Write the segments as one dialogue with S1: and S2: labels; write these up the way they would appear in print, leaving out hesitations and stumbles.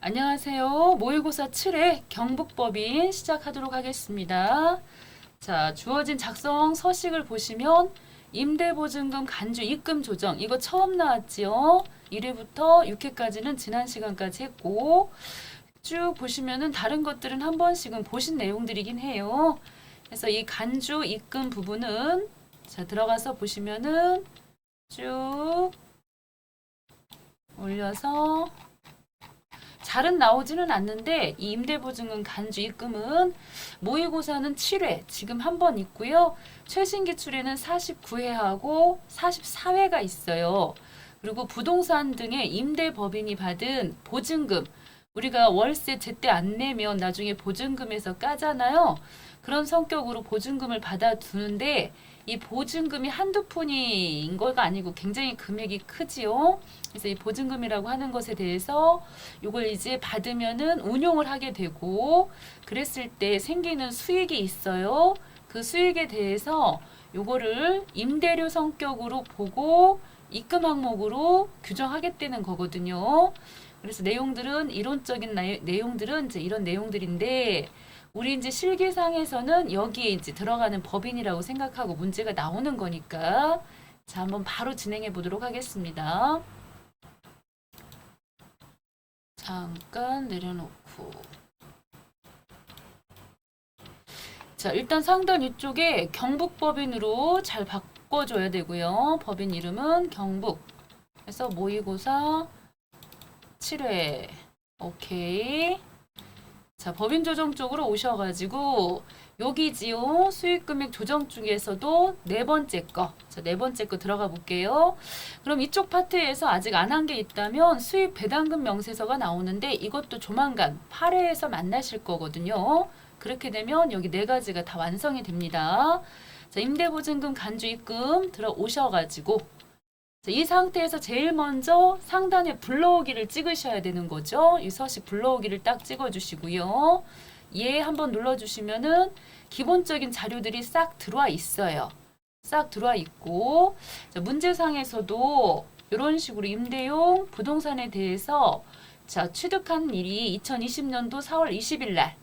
S1: 안녕하세요. 모의고사 7회 경북법인 시작하도록 하겠습니다. 자, 주어진 작성 서식을 보시면 임대보증금 간주 입금 조정 이거 처음 나왔지요. 1회부터 6회까지는 지난 시간까지 했고 쭉 보시면은 다른 것들은 한 번씩은 보신 내용들이긴 해요. 그래서 이 간주 입금 부분은 자, 들어가서 보시면은 쭉 올려서 잘은 나오지는 않는데 이 임대보증금 간주 입금은 모의고사는 7회 지금 한 번 있고요. 최신 기출에는 49회하고 44회가 있어요. 그리고 부동산 등의 임대법인이 받은 보증금 우리가 월세 제때 안 내면 나중에 보증금에서 까잖아요. 그런 성격으로 보증금을 받아두는데 이 보증금이 한두 푼인 거가 아니고 굉장히 금액이 크지요. 그래서 이 보증금이라고 하는 것에 대해서 이걸 이제 받으면은 운용을 하게 되고 그랬을 때 생기는 수익이 있어요. 그 수익에 대해서 요거를 임대료 성격으로 보고 입금 항목으로 규정하겠다는 거거든요. 그래서 내용들은 이론적인 내용들은 이제 이런 내용들인데 우리 이제 실기상에서는 여기에 이제 들어가는 법인이라고 생각하고 문제가 나오는 거니까 자, 한번 바로 진행해 보도록 하겠습니다. 잠깐 내려놓고 자, 일단 상단 위쪽에 경북법인으로 잘 바꿔줘야 되고요. 법인 이름은 경북 그래서 모의고사 7회 오케이. 자, 법인 조정 쪽으로 오셔가지고 여기지요. 수익금액 조정 중에서도 네 번째 거. 자, 네 번째 거 들어가 볼게요. 그럼 이쪽 파트에서 아직 안 한 게 있다면 수익 배당금 명세서가 나오는데 이것도 조만간 8회에서 만나실 거거든요. 그렇게 되면 여기 네 가지가 다 완성이 됩니다. 자, 임대보증금 간주 입금 들어오셔가지고 자, 이 상태에서 제일 먼저 상단에 불러오기를 찍으셔야 되는 거죠. 이 서식 불러오기를 딱 찍어주시고요. 예 한번 눌러주시면은 기본적인 자료들이 싹 들어와 있어요. 싹 들어와 있고 자, 문제상에서도 이런 식으로 임대용 부동산에 대해서 자, 취득한 일이 2020년도 4월 20일 날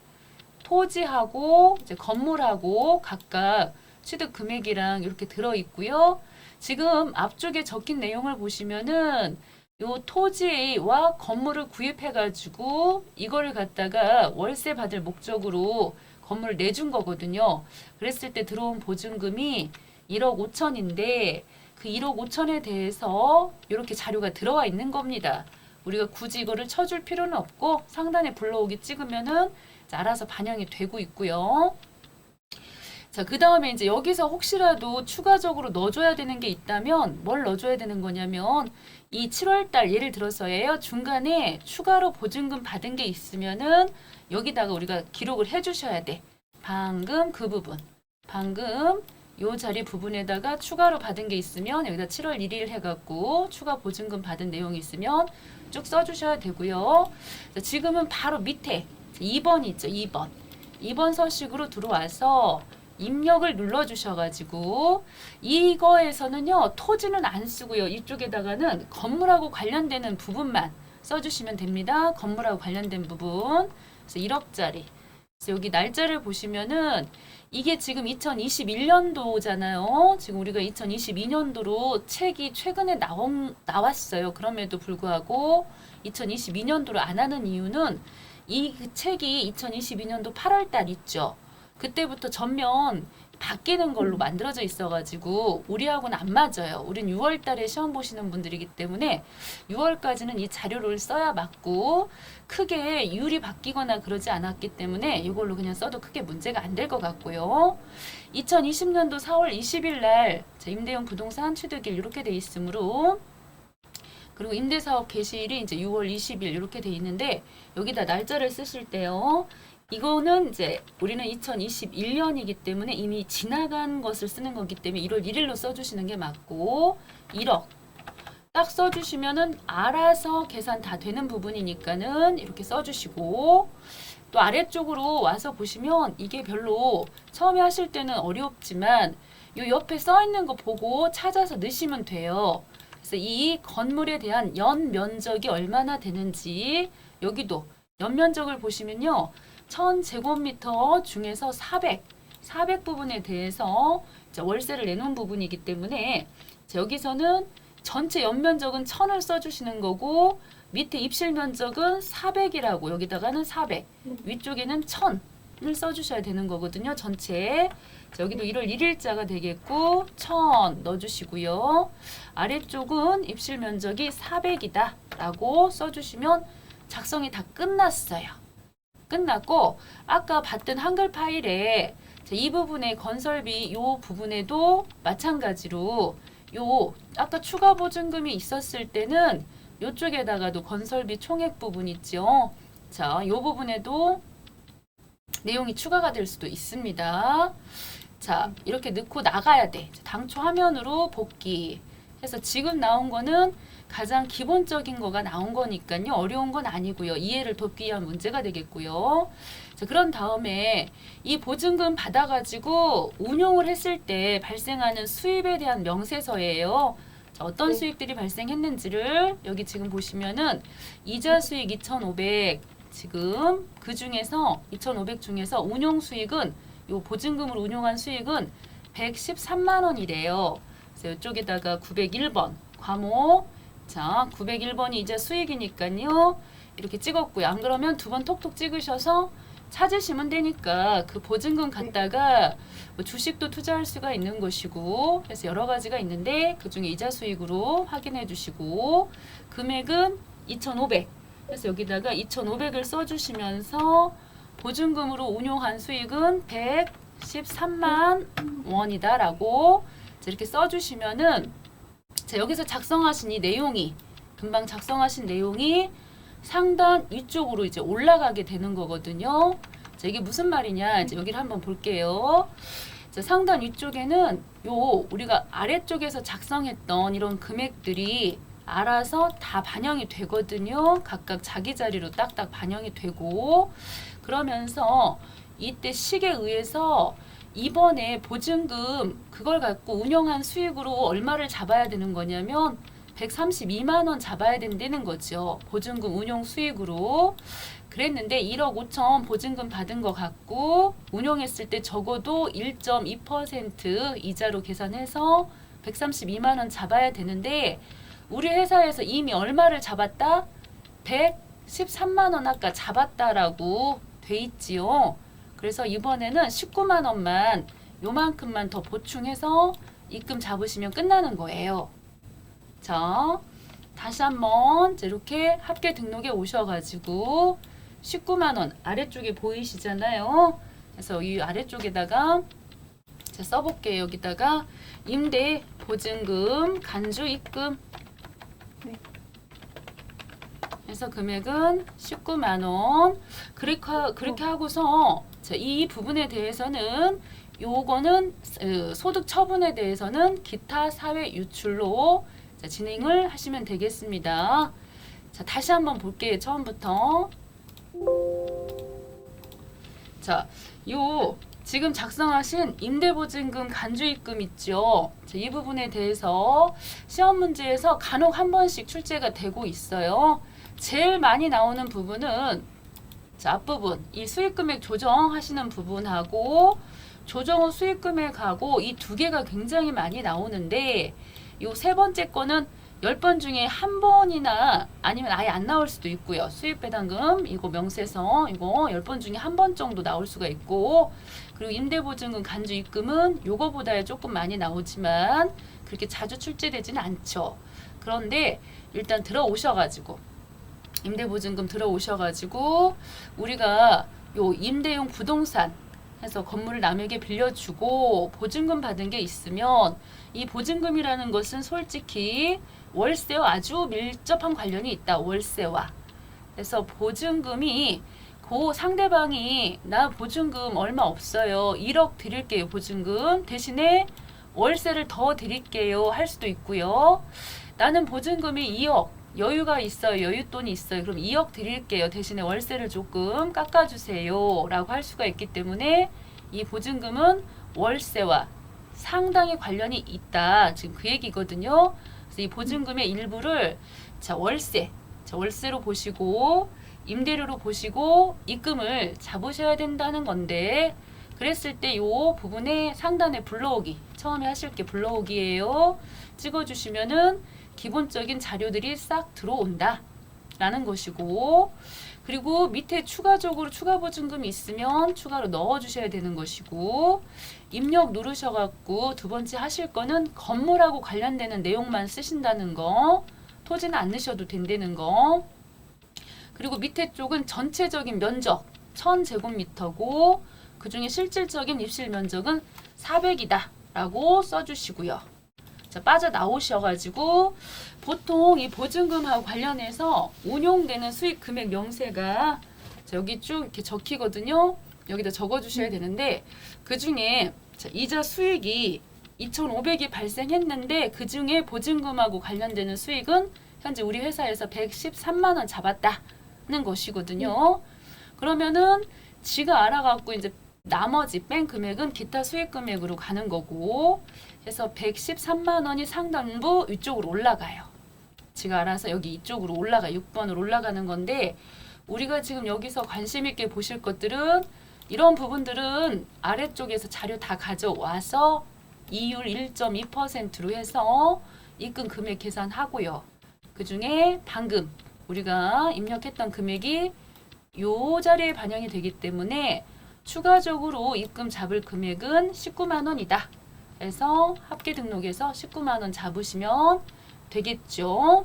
S1: 토지하고 이제 건물하고 각각 취득 금액이랑 이렇게 들어 있고요. 지금 앞쪽에 적힌 내용을 보시면은 요 토지와 건물을 구입해가지고 이거를 갖다가 월세 받을 목적으로 건물을 내준 거거든요. 그랬을 때 들어온 보증금이 1억 5천인데 그 1억 5천에 대해서 이렇게 자료가 들어와 있는 겁니다. 우리가 굳이 이거를 쳐줄 필요는 없고 상단에 불러오기 찍으면은 알아서 반영이 되고 있고요. 자, 그 다음에 이제 여기서 혹시라도 추가적으로 넣어줘야 되는 게 있다면 뭘 넣어줘야 되는 거냐면 이 7월달 예를 들어서예요. 중간에 추가로 보증금 받은 게 있으면은 여기다가 우리가 기록을 해주셔야 돼. 방금 그 부분. 방금 요 자리 부분에다가 추가로 받은 게 있으면 여기다 7월 1일 해갖고 추가 보증금 받은 내용이 있으면 쭉 써주셔야 되고요. 자, 지금은 바로 밑에 2번 있죠. 2번. 2번 서식으로 들어와서 입력을 눌러주셔가지고 이거에서는요 토지는 안 쓰고요 이쪽에다가는 건물하고 관련되는 부분만 써주시면 됩니다. 건물하고 관련된 부분 그래서 1억짜리 그래서 여기 날짜를 보시면은 이게 지금 2021년도잖아요. 지금 우리가 2022년도로 책이 최근에 나왔어요. 그럼에도 불구하고 2022년도로 안 하는 이유는 이 책이 2022년도 8월 달 있죠. 그때부터 전면 바뀌는 걸로 만들어져 있어가지고 우리하고는 안 맞아요. 우린 6월 달에 시험 보시는 분들이기 때문에 6월까지는 이 자료를 써야 맞고 크게 율이 바뀌거나 그러지 않았기 때문에 이걸로 그냥 써도 크게 문제가 안 될 것 같고요. 2020년도 4월 20일 날 임대용 부동산 취득일 이렇게 돼 있으므로 그리고 임대사업 개시일이 이제 6월 20일 이렇게 돼 있는데 여기다 날짜를 쓰실 때요. 이거는 이제 우리는 2021년이기 때문에 이미 지나간 것을 쓰는 거기 때문에 1월 1일로 써주시는 게 맞고 1억 딱 써주시면은 알아서 계산 다 되는 부분이니까는 이렇게 써주시고 또 아래쪽으로 와서 보시면 이게 별로 처음에 하실 때는 어렵지만 요 옆에 써 있는 거 보고 찾아서 넣으시면 돼요. 그래서 이 건물에 대한 연 면적이 얼마나 되는지 여기도 연면적을 보시면요. 1000제곱미터 중에서 400 부분에 대해서 월세를 내놓은 부분이기 때문에 여기서는 전체 연면적은 1000을 써주시는 거고 밑에 입실 면적은 400이라고 여기다가는 400 위쪽에는 1000을 써주셔야 되는 거거든요. 전체 여기도 1월 1일자가 되겠고 1000 넣어주시고요. 아래쪽은 입실 면적이 400이다 라고 써주시면 작성이 다 끝났어요. 끝났고 아까 봤던 한글 파일에 이 부분의 건설비 요 부분에도 마찬가지로 요 아까 추가 보증금이 있었을 때는 요쪽에다가도 건설비 총액 부분 있죠. 자, 요 부분에도 내용이 추가가 될 수도 있습니다. 자, 이렇게 넣고 나가야 돼. 당초 화면으로 복귀 해서 지금 나온 거는 가장 기본적인 거가 나온 거니까요. 어려운 건 아니고요. 이해를 돕기 위한 문제가 되겠고요. 자, 그런 다음에 이 보증금 받아가지고 운용을 했을 때 발생하는 수입에 대한 명세서예요. 자, 어떤 수익들이 발생했는지를 여기 지금 보시면은 이자 수익 2,500 지금 그 중에서 2,500 중에서 운용 수익은 요 보증금으로 운용한 수익은 113만 원이래요. 그래서 이쪽에다가 901번 과목 자 901번이 이제 수익이니까요. 이렇게 찍었고요. 안 그러면 두 번 톡톡 찍으셔서 찾으시면 되니까 그 보증금 갖다가 뭐 주식도 투자할 수가 있는 것이고 그래서 여러 가지가 있는데 그중에 이자 수익으로 확인해 주시고 금액은 2,500 그래서 여기다가 2,500을 써주시면서 보증금으로 운용한 수익은 113만 원이다 라고 이렇게 써주시면은 자, 여기서 작성하신 이 내용이 금방 작성하신 내용이 상단 위쪽으로 이제 올라가게 되는 거거든요. 자, 이게 무슨 말이냐 이제 여기를 한번 볼게요. 자, 상단 위쪽에는 요 우리가 아래쪽에서 작성했던 이런 금액들이 알아서 다 반영이 되거든요. 각각 자기 자리로 딱딱 반영이 되고 그러면서 이때 식에 의해서 이번에 보증금 그걸 갖고 운영한 수익으로 얼마를 잡아야 되는 거냐면 132만 원 잡아야 된다는 거죠. 보증금 운용 수익으로. 그랬는데 1억 5천 보증금 받은 거 갖고 운용했을 때 적어도 1.2% 이자로 계산해서 132만 원 잡아야 되는데 우리 회사에서 이미 얼마를 잡았다? 113만 원 아까 잡았다라고 돼 있지요. 그래서 이번에는 19만 원만 요만큼만 더 보충해서 입금 잡으시면 끝나는 거예요. 자, 다시 한번 이렇게 합계 등록에 오셔가지고 19만 원 아래쪽에 보이시잖아요. 그래서 이 아래쪽에다가 제가 써볼게요. 여기다가 임대 보증금 간주 입금 그래서 금액은 19만 원. 그렇게 하고서 이 부분에 대해서는 요거는 소득 처분에 대해서는 기타 사회 유출로 진행을 하시면 되겠습니다. 자, 다시 한번 볼게요. 처음부터. 자, 요 지금 작성하신 임대보증금 간주입금 있죠. 자, 이 부분에 대해서 시험 문제에서 간혹 한 번씩 출제가 되고 있어요. 제일 많이 나오는 부분은 자, 앞부분 이 수익금액 조정하시는 부분하고 조정 후 수익금액하고 이 두 개가 굉장히 많이 나오는데 요 세 번째 거는 10번 중에 한 번이나 아니면 아예 안 나올 수도 있고요. 수익배당금 이거 명세서 이거 10번 중에 한 번 정도 나올 수가 있고 그리고 임대보증금 간주입금은 요거보다 조금 많이 나오지만 그렇게 자주 출제되지는 않죠. 그런데 일단 들어오셔가지고 임대보증금 들어오셔가지고 우리가 요 임대용 부동산 해서 건물을 남에게 빌려주고 보증금 받은 게 있으면 이 보증금이라는 것은 솔직히 월세와 아주 밀접한 관련이 있다. 월세와. 그래서 보증금이 그 상대방이 나 보증금 얼마 없어요. 1억 드릴게요. 보증금. 대신에 월세를 더 드릴게요. 할 수도 있고요. 나는 보증금이 2억. 여유가 있어요. 여윳돈이 있어요. 그럼 2억 드릴게요. 대신에 월세를 조금 깎아주세요. 라고 할 수가 있기 때문에 이 보증금은 월세와 상당히 관련이 있다. 지금 그 얘기거든요. 그래서 이 보증금의 일부를 자 월세로 보시고 임대료로 보시고 입금을 잡으셔야 된다는 건데, 그랬을 때 요 부분에 상단에 불러오기, 처음에 하실 게 불러오기예요. 찍어주시면은 기본적인 자료들이 싹 들어온다 라는 것이고, 그리고 밑에 추가적으로 추가 보증금이 있으면 추가로 넣어주셔야 되는 것이고, 입력 누르셔갖고 두 번째 하실 거는 건물하고 관련되는 내용만 쓰신다는 거, 토지는 안 넣으셔도 된다는 거. 그리고 밑에 쪽은 전체적인 면적 1000제곱미터고 그 중에 실질적인 입실 면적은 400이다 라고 써주시고요. 자, 빠져나오셔가지고 보통 이 보증금하고 관련해서 운용되는 수익 금액 명세가 여기 쭉 이렇게 적히거든요. 여기다 적어주셔야 되는데, 그 중에 이자 수익이 2,500이 발생했는데 그 중에 보증금하고 관련되는 수익은 현재 우리 회사에서 113만 원 잡았다는 것이거든요. 그러면은 지가 알아갖고 이제 나머지 뺀 금액은 기타 수익 금액으로 가는 거고, 해서 113만 원이 상단부 위쪽으로 올라가요. 지가 알아서 여기 이쪽으로 올라가 6번으로 올라가는 건데, 우리가 지금 여기서 관심 있게 보실 것들은 이런 부분들은 아래쪽에서 자료 다 가져와서 이율 1.2%로 해서 입금 금액 계산하고요. 그 중에 방금 우리가 입력했던 금액이 요 자리에 반영이 되기 때문에 추가적으로 입금 잡을 금액은 19만 원이다. 그래서 합계 등록에서 19만 원 잡으시면 되겠죠.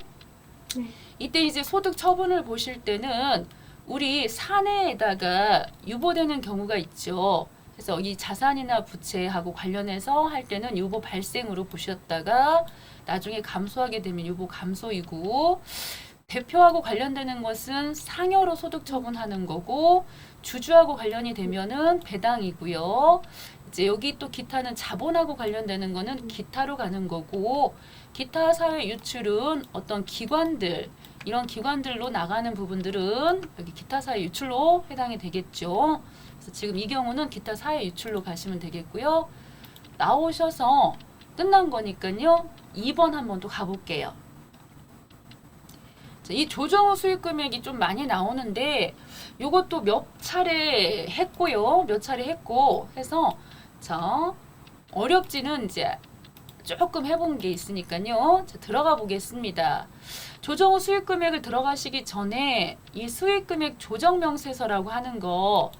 S1: 이때 이제 소득 처분을 보실 때는 우리 사내에다가 유보되는 경우가 있죠. 그래서 이 자산이나 부채하고 관련해서 할 때는 유보 발생으로 보셨다가 나중에 감소하게 되면 유보 감소이고, 대표하고 관련되는 것은 상여로 소득 처분하는 거고, 주주하고 관련이 되면은 배당이고요. 이제 여기 또 기타는 자본하고 관련되는 거는 기타로 가는 거고, 기타 사회 유출은 어떤 기관들, 이런 기관들로 나가는 부분들은 여기 기타 사회 유출로 해당이 되겠죠. 그래서 지금 이 경우는 기타 사회 유출로 가시면 되겠고요. 나오셔서 끝난 거니까요. 2번 한번 또 가볼게요. 자, 이 조정 후 수익 금액이 좀 많이 나오는데 요것도 몇 차례 했고요. 몇 차례 했고 해서 자, 어렵지는 이제 조금 해본 게 있으니까요. 자, 들어가 보겠습니다. 조정 후 수익 금액을 들어가시기 전에 이 수익 금액 조정 명세서라고 하는 거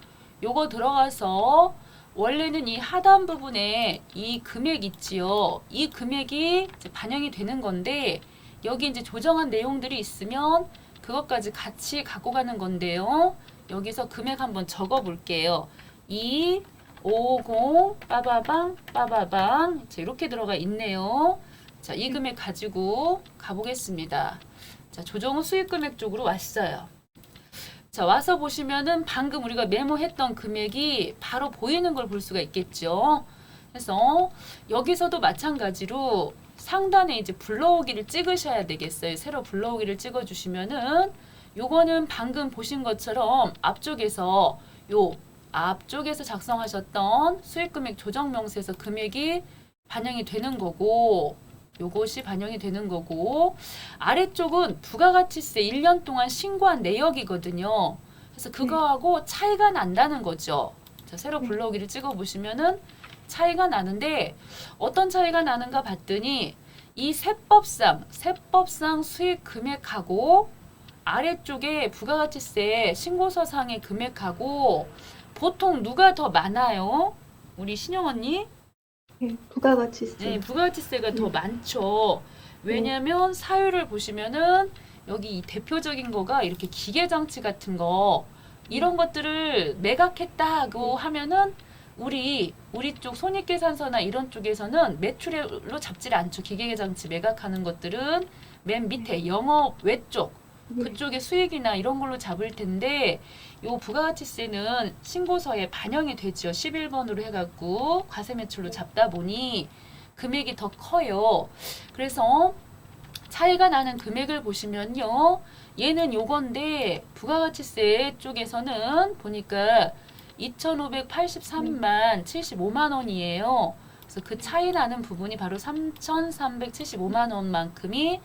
S1: 요거 들어가서 원래는 이 하단 부분에 이 금액 있지요. 이 금액이 이제 반영이 되는 건데 여기 이제 조정한 내용들이 있으면 그것까지 같이 갖고 가는 건데요. 여기서 금액 한번 적어 볼게요. 2, 50, 빠바방, 빠바방. 자, 이렇게 들어가 있네요. 자, 이 금액 가지고 가보겠습니다. 자, 조정 후 수익 금액 쪽으로 왔어요. 자, 와서 보시면은 방금 우리가 메모했던 금액이 바로 보이는 걸 볼 수가 있겠죠. 그래서 여기서도 마찬가지로 상단에 이제 불러오기를 찍으셔야 되겠어요. 새로 불러오기를 찍어주시면은 요거는 방금 보신 것처럼 앞쪽에서 작성하셨던 수익금액 조정명세에서 금액이 반영이 되는 거고, 요것이 반영이 되는 거고, 아래쪽은 부가가치세 1년 동안 신고한 내역이거든요. 그래서 그거하고 차이가 난다는 거죠. 자, 새로 불러오기를 찍어보시면은 차이가 나는데 어떤 차이가 나는가 봤더니 이 세법상 수익 금액하고 아래쪽에 부가가치세 신고서상의 금액하고 보통 누가 더 많아요? 우리 신영 언니?
S2: 네, 부가가치세.
S1: 네, 부가가치세가 더 많죠. 왜냐면 사유를 보시면은 여기 이 대표적인 거가 이렇게 기계장치 같은 거 이런 것들을 매각했다고 하면은 우리 쪽 손익계산서나 이런 쪽에서는 매출로 잡지를 않죠. 기계장치 매각하는 것들은 맨 밑에 영업 외쪽 그쪽에 수익이나 이런 걸로 잡을 텐데 요 부가가치세는 신고서에 반영이 되죠. 11번으로 해갖고 과세매출로 잡다 보니 금액이 더 커요. 그래서 차이가 나는 금액을 보시면요. 얘는 요건데 부가가치세 쪽에서는 보니까 2,583만 75만 원이에요. 그래서 그 차이 나는 부분이 바로 3,375만 원만큼이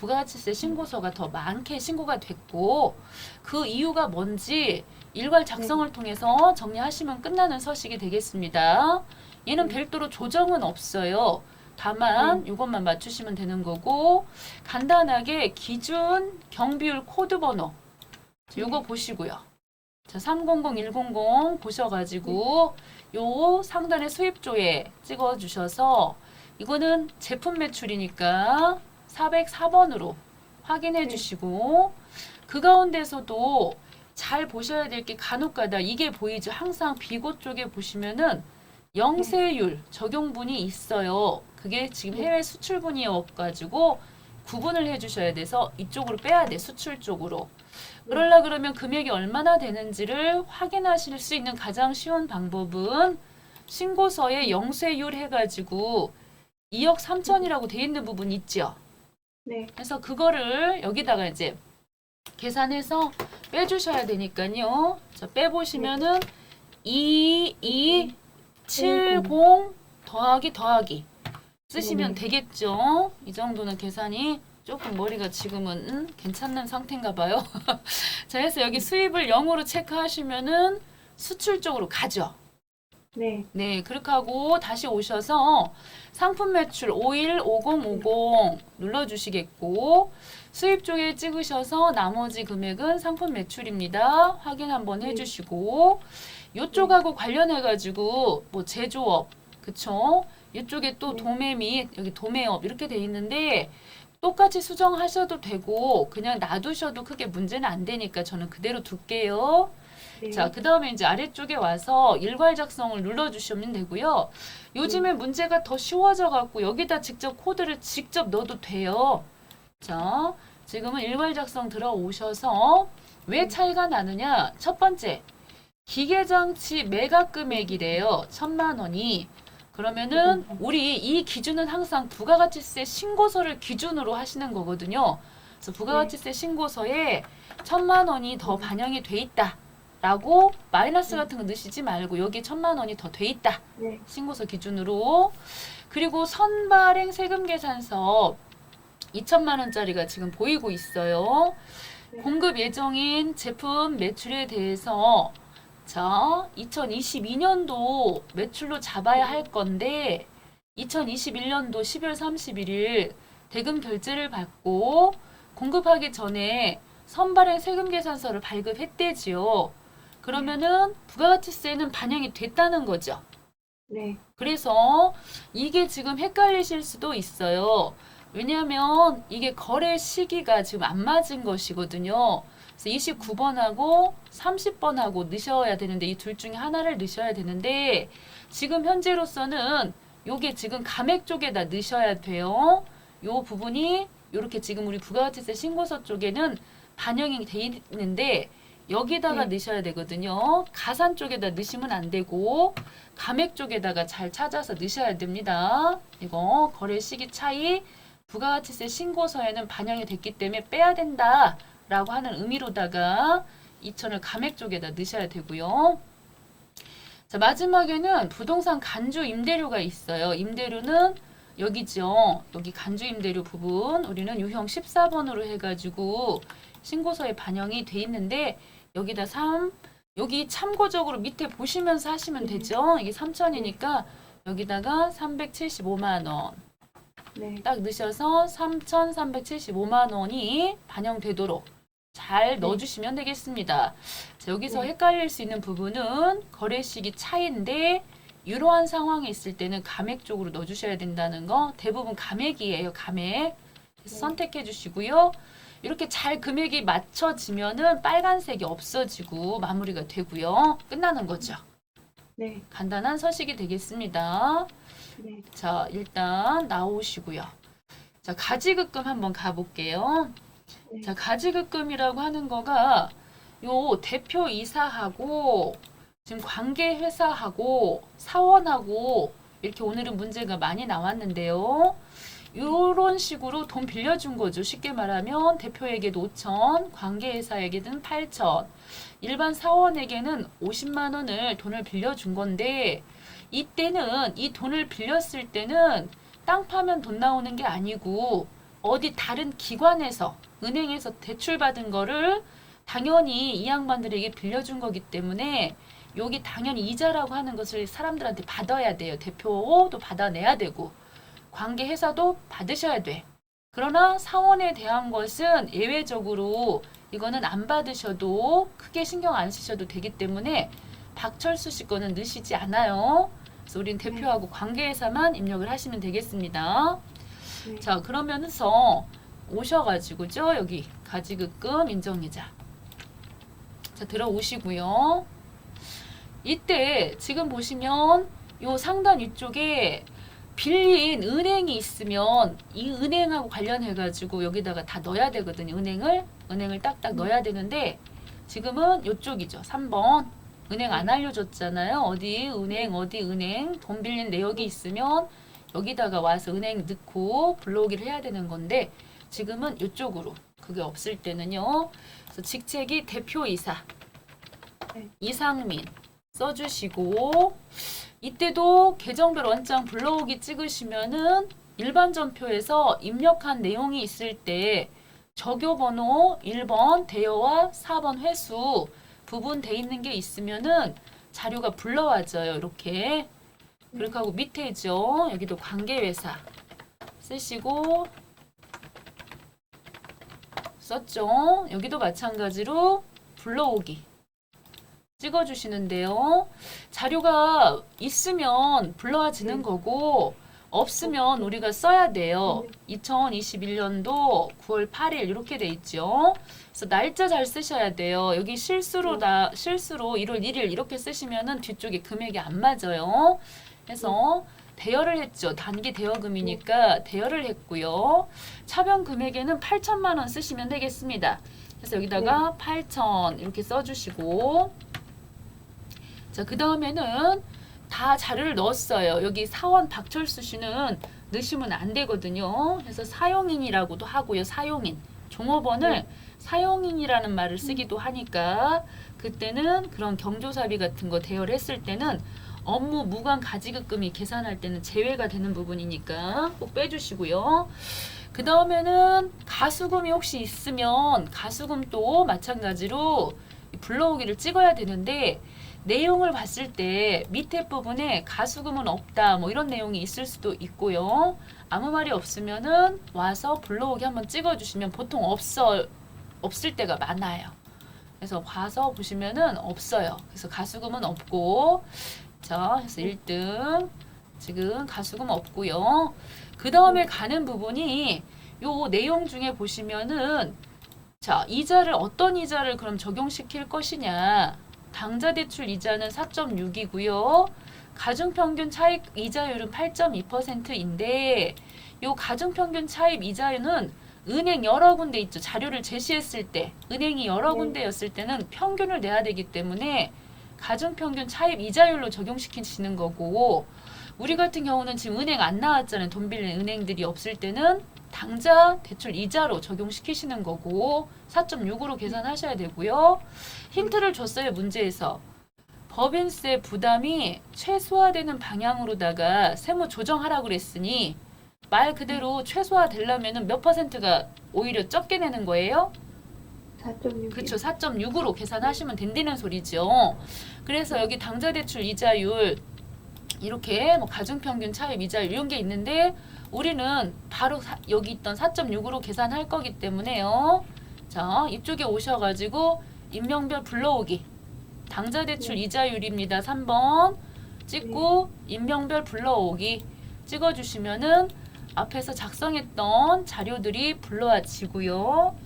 S1: 부가가치세 신고서가 더 많게 신고가 됐고 그 이유가 뭔지 일괄 작성을 통해서 정리하시면 끝나는 서식이 되겠습니다. 얘는 별도로 조정은 없어요. 다만 이것만 맞추시면 되는 거고 간단하게 기준 경비율 코드 번호 요거 보시고요. 자, 300, 100 보셔가지고 요 상단에 수입조에 찍어주셔서 이거는 제품 매출이니까 404번으로 확인해 주시고 그 가운데서도 잘 보셔야 될 게 간혹가다 이게 보이죠. 항상 비고 쪽에 보시면은 영세율 적용분이 있어요. 그게 지금 해외 수출분이어가지고 구분을 해주셔야 돼서 이쪽으로 빼야 돼. 수출 쪽으로. 그러려 그러면 금액이 얼마나 되는지를 확인하실 수 있는 가장 쉬운 방법은 신고서에 영세율 해가지고 2억 3천이라고 돼 있는 부분 있죠.
S2: 네.
S1: 그래서 그거를 여기다가 이제 계산해서 빼주셔야 되니까요. 자, 빼보시면은 2270 더하기 쓰시면 되겠죠. 이 정도는 계산이 조금 머리가 지금은 괜찮은 상태인가 봐요. 자, 그래서 여기 수입을 0으로 체크하시면은 수출 쪽으로 가죠.
S2: 네.
S1: 네, 그렇게 하고 다시 오셔서 상품 매출 515050 눌러주시겠고 수입 쪽에 찍으셔서 나머지 금액은 상품 매출입니다. 확인 한번 해주시고 이쪽하고 관련해가지고 뭐 제조업, 그쵸? 이쪽에 또 도매 및 여기 도매업 이렇게 돼 있는데 똑같이 수정하셔도 되고 그냥 놔두셔도 크게 문제는 안 되니까 저는 그대로 둘게요.
S2: 네.
S1: 자, 그 다음에 이제 아래쪽에 와서 일괄 작성을 눌러주시면 되고요. 요즘에 문제가 더 쉬워져 갖고 여기다 직접 코드를 직접 넣어도 돼요. 자, 지금은 일괄 작성 들어오셔서 왜 차이가 나느냐? 첫 번째, 기계장치 매각 금액이래요. 1,000만 원이. 그러면은 우리 이 기준은 항상 부가가치세 신고서를 기준으로 하시는 거거든요. 그래서 부가가치세 신고서에 1,000만 원이 더 반영이 돼 있다. 라고 마이너스 같은 거 넣으시지 말고 여기 1,000만 원이 더 돼 있다.
S2: 네.
S1: 신고서 기준으로. 그리고 선발행 세금 계산서 2천만 원짜리가 지금 보이고 있어요. 공급 예정인 제품 매출에 대해서 자, 2022년도 매출로 잡아야 할 건데 2021년도 12월 31일 대금 결제를 받고 공급하기 전에 선발행 세금 계산서를 발급했대지요. 그러면은 부가가치세는 반영이 됐다는 거죠.
S2: 네.
S1: 그래서 이게 지금 헷갈리실 수도 있어요. 왜냐하면 이게 거래 시기가 지금 안 맞은 것이거든요. 그래서 29번하고 30번하고 넣으셔야 되는데 이 둘 중에 하나를 넣으셔야 되는데 지금 현재로서는 요게 지금 감액 쪽에다 넣으셔야 돼요. 요 부분이 요렇게 지금 우리 부가가치세 신고서 쪽에는 반영이 돼 있는데 여기다가 넣으셔야 되거든요. 가산 쪽에다 넣으시면 안 되고 감액 쪽에다가 잘 찾아서 넣으셔야 됩니다. 이거 거래 시기 차이 부가가치세 신고서에는 반영이 됐기 때문에 빼야 된다 라고 하는 의미로다가 2천을 감액 쪽에다 넣으셔야 되고요. 자, 마지막에는 부동산 간주 임대료가 있어요. 임대료는 여기죠. 여기 간주 임대료 부분 우리는 유형 14번으로 해가지고 신고서에 반영이 돼 있는데 여기다 3 여기 참고적으로 밑에 보시면서 하시면 되죠. 이게 3천이니까 여기다가 375만 원
S2: 네.
S1: 딱 넣으셔서 3,375만 원이 반영되도록 잘 넣어주시면 되겠습니다. 자, 여기서 헷갈릴 수 있는 부분은 거래 시기 차이인데 이러한 상황에 있을 때는 감액 쪽으로 넣어주셔야 된다는 거 대부분 감액이에요. 감액. 그래서 선택해 주시고요. 이렇게 잘 금액이 맞춰지면은 빨간색이 없어지고 마무리가 되고요. 끝나는 거죠.
S2: 네.
S1: 간단한 서식이 되겠습니다.
S2: 네.
S1: 자, 일단 나오시고요. 자, 가지급금 한번 가볼게요.
S2: 네.
S1: 자, 가지급금이라고 하는 거가 요 대표이사하고 지금 관계회사하고 사원하고 이렇게 오늘은 문제가 많이 나왔는데요. 이런 식으로 돈 빌려준 거죠. 쉽게 말하면 대표에게도 5천, 관계회사에게는 8천, 일반 사원에게는 50만 원을 돈을 빌려준 건데 이때는 이 돈을 빌렸을 때는 땅 파면 돈 나오는 게 아니고 어디 다른 기관에서 은행에서 대출받은 거를 당연히 이 양반들에게 빌려준 거기 때문에 여기 당연히 이자라고 하는 것을 사람들한테 받아야 돼요. 대표도 받아내야 되고 관계 회사도 받으셔야 돼. 그러나 사원에 대한 것은 예외적으로 이거는 안 받으셔도 크게 신경 안 쓰셔도 되기 때문에 박철수 씨 거는 넣으시지 않아요. 그래서 우린 대표하고 관계회사만 입력을 하시면 되겠습니다.
S2: 네.
S1: 자, 그러면서 오셔가지고죠. 여기 가지급금 인정이자. 자, 들어오시고요. 이때 지금 보시면 요 상단 위쪽에 빌린 은행이 있으면 이 은행하고 관련해가지고 여기다가 다 넣어야 되거든요. 은행을 딱딱 넣어야 되는데 지금은 요쪽이죠. 3번. 은행 안 알려줬잖아요. 어디 은행 돈 빌린 내역이 있으면 여기다가 와서 은행 넣고 불러오기를 해야 되는 건데 지금은 이쪽으로 그게 없을 때는요. 그래서 직책이 대표이사
S2: 네.
S1: 이상민 써주시고 이때도 계정별 원장 불러오기 찍으시면은 일반 전표에서 입력한 내용이 있을 때 적요번호 1번 대여와 4번 회수 부분돼 있는 게 있으면은 자료가 불러와져요. 이렇게. 그렇게 하고 밑에죠. 여기도 관계회사 쓰시고 썼죠. 여기도 마찬가지로 불러오기 찍어주시는데요. 자료가 있으면 불러와지는
S2: 네.
S1: 거고 없으면 우리가 써야 돼요. 2021년도 9월 8일 이렇게 돼 있죠. 그래서 날짜 잘 쓰셔야 돼요. 여기 실수로 1월 1일 이렇게 쓰시면은 뒤쪽에 금액이 안 맞아요. 그래서 대여를 했죠. 단기 대여금이니까 대여를 했고요. 차변 금액에는 8천만 원 쓰시면 되겠습니다. 그래서 여기다가 8천 이렇게 써주시고 자, 그 다음에는 다 자료를 넣었어요. 여기 사원 박철수 씨는 넣으시면 안 되거든요. 그래서 사용인이라고도 하고요. 사용인. 종업원을 사용인이라는 말을 쓰기도 하니까 그때는 그런 경조사비 같은 거 대여를 했을 때는 업무 무관 가지급금이 계산할 때는 제외가 되는 부분이니까 꼭 빼주시고요. 그 다음에는 가수금이 혹시 있으면 가수금도 마찬가지로 불러오기를 찍어야 되는데 내용을 봤을 때 밑에 부분에 가수금은 없다 뭐 이런 내용이 있을 수도 있고요. 아무 말이 없으면은 와서 불러오기 한번 찍어주시면 보통 없을 때가 많아요. 그래서 봐서 보시면은 없어요. 그래서 가수금은 없고 자, 그래서 1등 지금 가수금 없고요. 그 다음에 가는 부분이 요 내용 중에 보시면은 자, 이자를 어떤 이자를 그럼 적용시킬 것이냐. 당좌 대출 이자는 4.6이고요. 가중평균 차입 이자율은 8.2%인데 요 가중평균 차입 이자율은 은행 여러 군데 있죠. 자료를 제시했을 때 은행이 여러 군데였을 때는 평균을 내야 되기 때문에 가중평균 차입 이자율로 적용시키시는 거고 우리 같은 경우는 지금 은행 안 나왔잖아요. 돈 빌린 은행들이 없을 때는 당좌 대출 이자로 적용시키시는 거고 4.6으로 계산하셔야 되고요. 힌트를 줬어요. 문제에서. 법인세 부담이 최소화되는 방향으로다가 세무 조정하라고 그랬으니 말 그대로 최소화되려면 몇 퍼센트가 오히려 적게 내는 거예요?
S2: 4.6.
S1: 그렇죠. 4.6으로 계산하시면 된다는 소리죠. 그래서 여기 당좌 대출 이자율 이렇게 뭐 가중평균 차입 이자율 이런 게 있는데 우리는 바로 여기 있던 4.6으로 계산할 거기 때문에요. 자, 이쪽에 오셔가지고 인명별 불러오기 당좌 대출 이자율입니다. 3번 찍고 인명별 불러오기 찍어주시면은 앞에서 작성했던 자료들이 불러와지고요.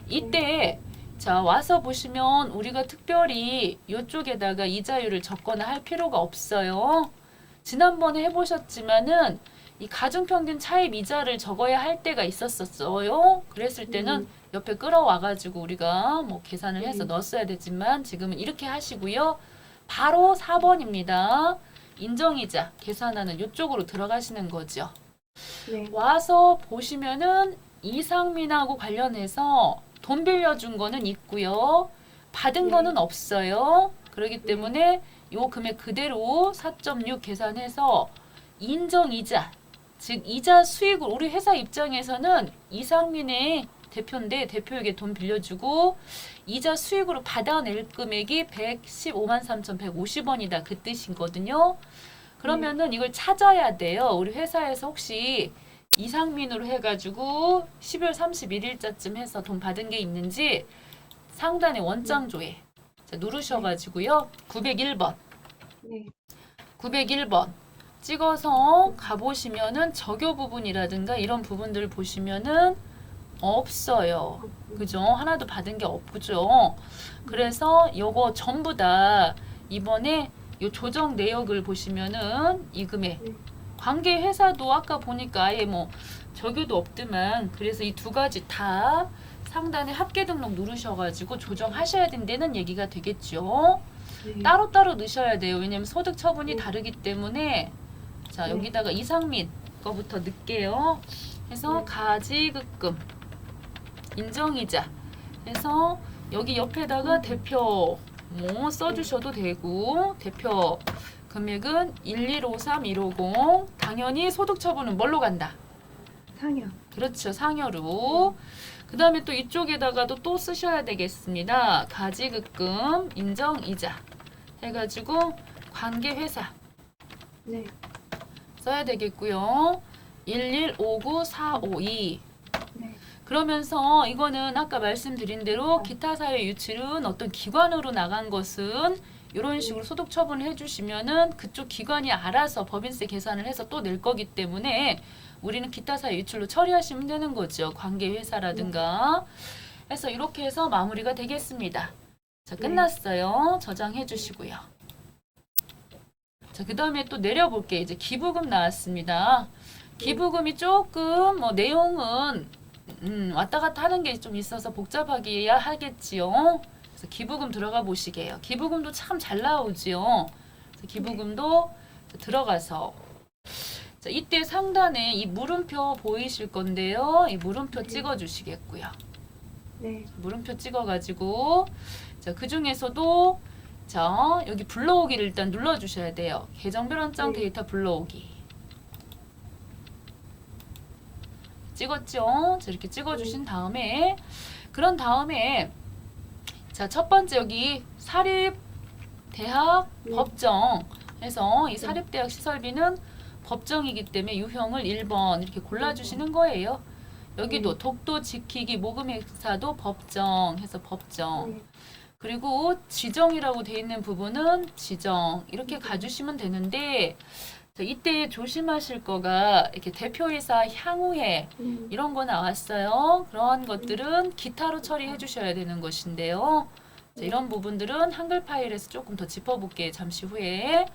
S1: 이때 자 와서 보시면 우리가 특별히 이쪽에다가 이자율을 적거나 할 필요가 없어요. 지난번에 해보셨지만은 이 가중평균 차입 이자를 적어야 할 때가 있었어요. 그랬을 때는 옆에 끌어와가지고 우리가 뭐 계산을 해서 넣었어야 되지만 지금은 이렇게 하시고요. 바로 4번입니다. 인정이자 계산하는 이쪽으로 들어가시는 거죠.
S2: 네.
S1: 와서 보시면은 이상민하고 관련해서 돈 빌려준 거는 있고요. 받은 거는 없어요. 그렇기 때문에 요 금액 그대로 4.6 계산해서 인정이자 즉 이자 수익을 우리 회사 입장에서는 이상민의 대표인데 대표에게 돈 빌려주고 이자 수익으로 받아낼 금액이 115만 3,150원이다 그 뜻이거든요. 그러면은 이걸 찾아야 돼요. 우리 회사에서 혹시 이상민으로 해가지고 12월 31일자쯤 해서 돈 받은 게 있는지 상단에 원장조회 자, 누르셔가지고요. 901번
S2: 네.
S1: 901번 찍어서 가보시면은 적요 부분이라든가 이런 부분들을 보시면은 없어요. 그죠? 하나도 받은 게 없죠. 그래서 요거 전부 다 이번에 요 조정 내역을 보시면은 이 금액
S2: 네.
S1: 관계 회사도 아까 보니까 아예 뭐 적요도 없더만 그래서 이 두 가지 다 상단에 합계 등록 누르셔가지고 조정하셔야 된다는 얘기가 되겠죠.
S2: 네.
S1: 따로따로 넣으셔야 돼요. 왜냐면 소득 처분이
S2: 네.
S1: 다르기 때문에 자
S2: 네.
S1: 여기다가 이상민 거부터 넣을게요. 해서
S2: 네.
S1: 가지급금 인정이자 해서 여기 옆에다가 대표 뭐 써주셔도 되고 대표 금액은 1153150 당연히 소득 처분은 뭘로 간다?
S2: 상여.
S1: 그렇죠. 상여로. 그 다음에 또 이쪽에다가도 또 쓰셔야 되겠습니다. 가지급금, 인정이자 해가지고 관계회사
S2: 네.
S1: 써야 되겠고요. 1159452
S2: 네.
S1: 그러면서 이거는 아까 말씀드린 대로 기타 사회 유출은 어떤 기관으로 나간 것은 이런 식으로 소득 처분을 해주시면은 그쪽 기관이 알아서 법인세 계산을 해서 또 낼 거기 때문에 우리는 기타 사회 유출로 처리하시면 되는 거죠. 관계 회사라든가 해서 이렇게 해서 마무리가 되겠습니다. 자, 끝났어요. 저장해 주시고요. 자, 그 다음에 또 내려볼게. 이제 기부금 나왔습니다. 기부금이 조금 뭐 내용은 왔다 갔다 하는 게 좀 있어서 복잡하기야 하겠지요. 그래서 기부금 들어가 보시게요. 기부금도 참 잘 나오지요. 그래서 기부금도 들어가서 자, 이때 상단에 이 물음표 보이실 건데요. 이 물음표 찍어 주시겠고요.
S2: 네.
S1: 물음표 찍어 가지고 자, 그 중에서도 자, 여기 불러오기를 일단 눌러 주셔야 돼요. 계정별원장
S2: 네.
S1: 데이터 불러오기. 찍었죠? 자, 이렇게 찍어 주신 다음에 그런 다음에 자, 첫 번째 여기 사립 대학
S2: 네.
S1: 법정 해서 이 사립 대학 시설비는 법정이기 때문에 유형을 1번 이렇게 골라 주시는 거예요. 여기도 독도 지키기 모금회사도 법정 해서 법정.
S2: 네.
S1: 그리고 지정이라고 돼 있는 부분은 지정 이렇게 가주시면 되는데 자, 이때 조심하실 거가 이렇게 대표이사 향후에 이런 거 나왔어요. 그러한 것들은 기타로 처리해 주셔야 되는 것인데요. 자, 이런 부분들은 한글 파일에서 조금 더 짚어볼게요. 잠시 후에.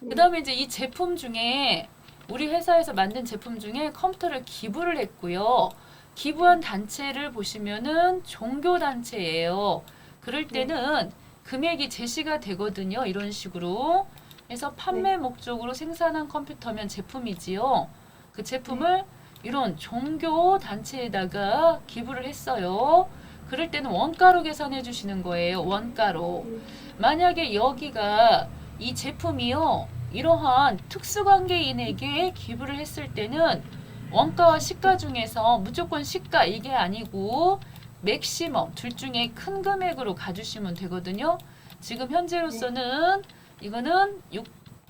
S1: 그 다음에 이제 이 제품 중에 우리 회사에서 만든 제품 중에 컴퓨터를 기부를 했고요. 기부한 단체를 보시면은 종교단체예요. 그럴 때는 금액이 제시가 되거든요. 이런 식으로. 그래서 판매 목적으로 생산한 컴퓨터면 제품이지요. 그 제품을 이런 종교단체에다가 기부를 했어요. 그럴 때는 원가로 계산해 주시는 거예요. 원가로. 만약에 여기가 이 제품이요. 이러한 특수관계인에게 기부를 했을 때는 원가와 시가 중에서 무조건 시가 이게 아니고 맥시멈 둘 중에 큰 금액으로 가주시면 되거든요. 지금 현재로서는 이거는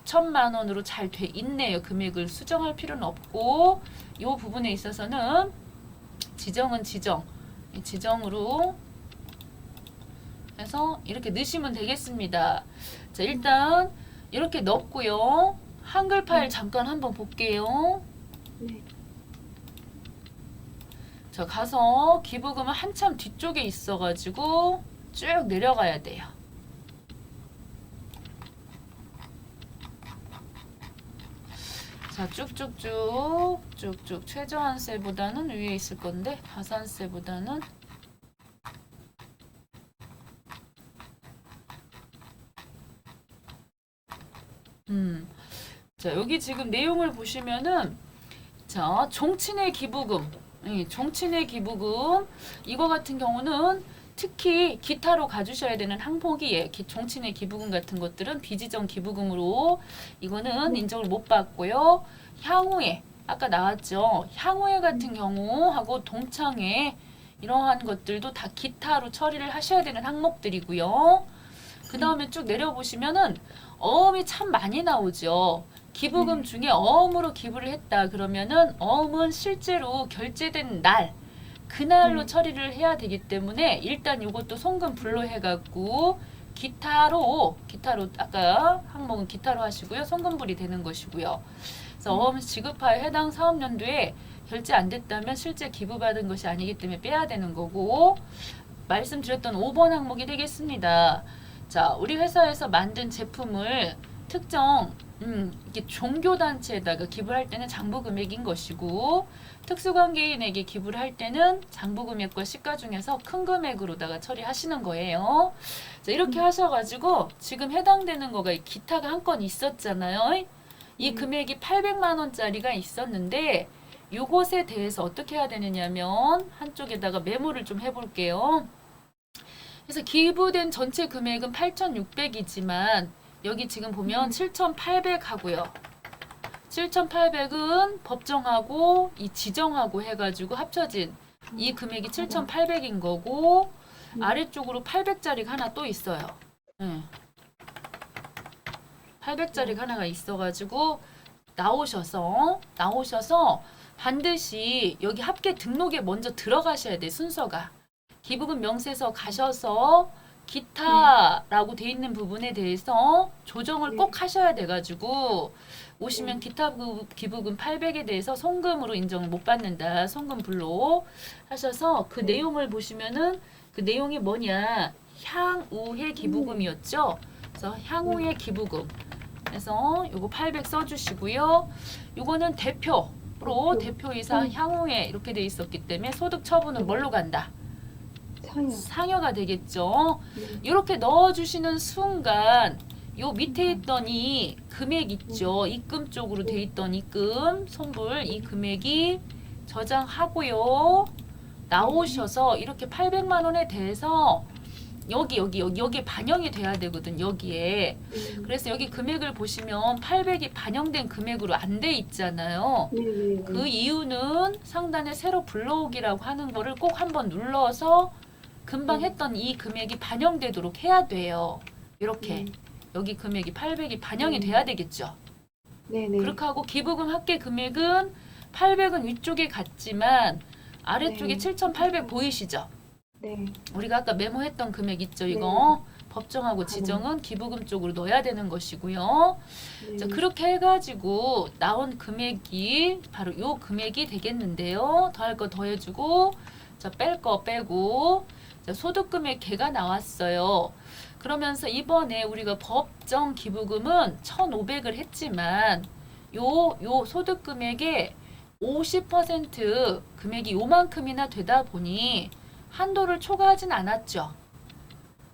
S1: 6천만 원으로 잘 돼 있네요. 금액을 수정할 필요는 없고 이 부분에 있어서는 지정은 지정으로 해서 이렇게 넣으시면 되겠습니다. 자, 일단 이렇게 넣었고요. 한글 파일 잠깐 한번 볼게요.
S2: 네.
S1: 자, 가서 기부금은 한참 뒤쪽에 있어가지고 쭉 내려가야 돼요. 자, 쭉쭉 최저한세보다는 위에 있을 건데 가산세보다는 자, 여기 지금 내용을 보시면은 자, 종친의 기부금 종친의 기부금 이거 같은 경우는 특히 기타로 가주셔야 되는 항목이에요. 종친의 기부금 같은 것들은 비지정 기부금으로 이거는 인정을 못 받고요. 향후에 아까 나왔죠. 향후회 같은 경우하고 동창회 이러한 것들도 다 기타로 처리를 하셔야 되는 항목들이고요. 그 다음에 쭉 내려보시면은 어음이 참 많이 나오죠. 기부금 중에 어음으로 기부를 했다 그러면은 어음은 실제로 결제된 날 그날로 처리를 해야 되기 때문에 일단 이것도 송금 불로 해갖고 기타로 아까 항목은 기타로 하시고요. 송금불이 되는 것이고요. 그래서 어음 지급하여 해당 사업연도에 결제 안 됐다면 실제 기부받은 것이 아니기 때문에 빼야 되는 거고, 말씀드렸던 5번 항목이 되겠습니다. 자, 우리 회사에서 만든 제품을 특정 이게 종교단체에다가 기부할 때는 장부 금액인 것이고, 특수관계인에게 기부를 할 때는 장부 금액과 시가 중에서 큰 금액으로다가 처리하시는 거예요. 자, 이렇게 하셔가지고 지금 해당되는 거가 이 기타가 한 건 있었잖아요. 이 금액이 800만 원짜리가 있었는데 요것에 대해서 어떻게 해야 되느냐면 한쪽에다가 메모를 좀 해볼게요. 그래서 기부된 전체 금액은 8,600이지만 여기 지금 보면 7,800 하고요. 7,800은 법정하고 이 지정하고 해가지고 합쳐진 이 금액이 7,800인 거고, 아래쪽으로 800짜리가 하나 또 있어요. 800짜리가 하나가 있어가지고 나오셔서 반드시 여기 합계 등록에 먼저 들어가셔야 돼. 순서가 기부금 명세서 가셔서 기타라고 돼 있는 부분에 대해서 조정을 꼭 하셔야 돼가지고 오시면 기타 기부금 800에 대해서 송금으로 인정을 못 받는다. 송금불로 하셔서 그 내용을 보시면은 그 내용이 뭐냐, 향후회 기부금이었죠. 그래서 향후회 기부금. 그래서 요거 800 써주시고요. 요거는 대표이사 향후회 이렇게 돼 있었기 때문에 소득 처분은 뭘로 간다? 상여가 되겠죠. 이렇게 넣어주시는 순간 요 밑에 있던 이 금액 있죠. 입금 쪽으로 돼 있던 입금 손불 이 금액이 저장하고요. 나오셔서 이렇게 800만 원에 대해서 여기에 반영이 돼야 되거든. 여기에. 그래서 여기 금액을 보시면 800이 반영된 금액으로 안 돼 있잖아요. 그 이유는 상단에 새로 불러오기라고 하는 거를 꼭 한번 눌러서 금방 했던 이 금액이 반영되도록 해야 돼요. 이렇게 여기 금액이 800이 반영이 돼야 되겠죠. 그렇게 하고 기부금 합계 금액은 800은 위쪽에 갔지만 아래쪽에 7,800 보이시죠? 우리가 아까 메모했던 금액 있죠. 이거 법정하고 지정은 기부금 쪽으로 넣어야 되는 것이고요. 자, 그렇게 해가지고 나온 금액이 바로 요 금액이 되겠는데요. 더할 거 더해주고, 자, 뺄 거 빼고, 자, 소득금액 개가 나왔어요. 그러면서 이번에 우리가 법정 기부금은 1,500을 했지만 요 소득금액의 50% 금액이 요만큼이나 되다 보니 한도를 초과하진 않았죠.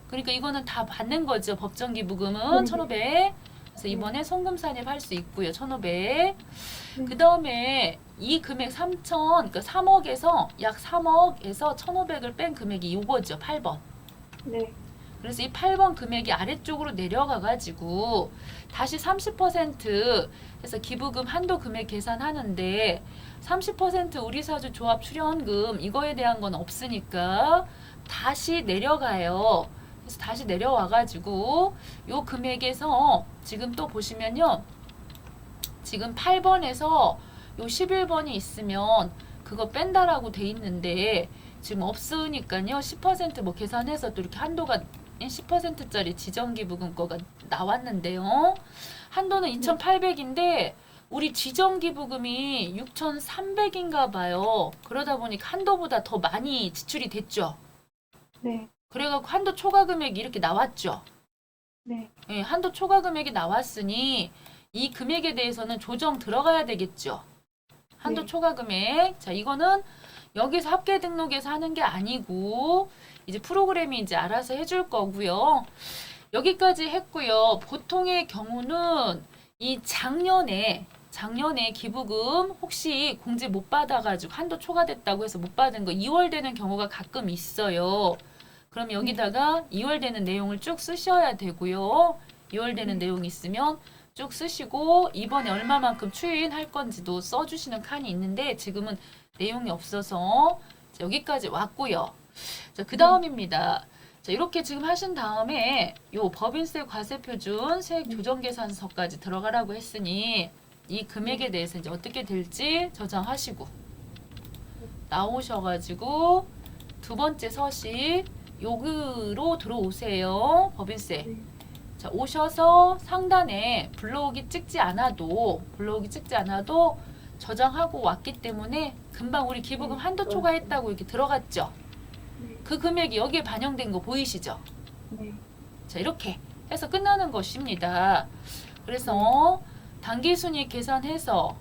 S1: 그러니까 이거는 다 받는 거죠. 법정 기부금은 1,500. 그래서 이번에 송금 산입할 수 있고요. 1,500. 그 다음에 이 금액 3천, 그러니까 3억에서 약 3억에서 1,500을 뺀 금액이 요거죠. 8번. 그래서 이 8번 금액이 아래쪽으로 내려가 가지고 다시 30% 해서 기부금 한도 금액 계산하는데 30% 우리사주 조합 출연금 이거에 대한 건 없으니까 다시 내려가요. 그래서 다시 내려와 가지고 요 금액에서 지금 또 보시면요. 지금 8번에서 요 11번이 있으면 그거 뺀다라고 돼 있는데 지금 없으니까요. 10%뭐 계산해서 또 이렇게 한도가 10%짜리 지정기부금 거가 나왔는데요. 한도는 2,800인데 우리 지정기부금이 6,300인가 봐요. 그러다 보니까 한도보다 더 많이 지출이 됐죠. 그래갖고 한도 초과 금액이 이렇게 나왔죠. 예, 한도 초과 금액이 나왔으니 이 금액에 대해서는 조정 들어가야 되겠죠. 한도 초과 금액. 자, 이거는 여기서 합계 등록해서 하는 게 아니고 이제 프로그램이 이제 알아서 해줄 거고요. 여기까지 했고요. 보통의 경우는 이 작년에 기부금 혹시 공제 못 받아가지고 한도 초과됐다고 해서 못 받은 거 2월 되는 경우가 가끔 있어요. 그럼 여기다가 2월 되는 내용을 쭉 쓰셔야 되고요. 2월 되는 내용 있으면 쭉 쓰시고 이번에 얼마만큼 추인할 건지도 써주시는 칸이 있는데 지금은 내용이 없어서 자, 여기까지 왔고요. 자, 그 다음입니다. 자, 이렇게 지금 하신 다음에 요 법인세 과세표준 세액 조정 계산서까지 들어가라고 했으니 이 금액에 대해서 이제 어떻게 될지 저장하시고 나오셔가지고 두 번째 서식 요구로 들어오세요. 법인세.
S2: 네.
S1: 자, 오셔서 상단에 블록이 찍지 않아도 저장하고 왔기 때문에 금방 우리 기부금 한도 초과했다고 이렇게 들어갔죠.
S2: 네.
S1: 그 금액이 여기에 반영된 거 보이시죠?
S2: 네.
S1: 자, 이렇게 해서 끝나는 것입니다. 그래서 당기순이익 계산해서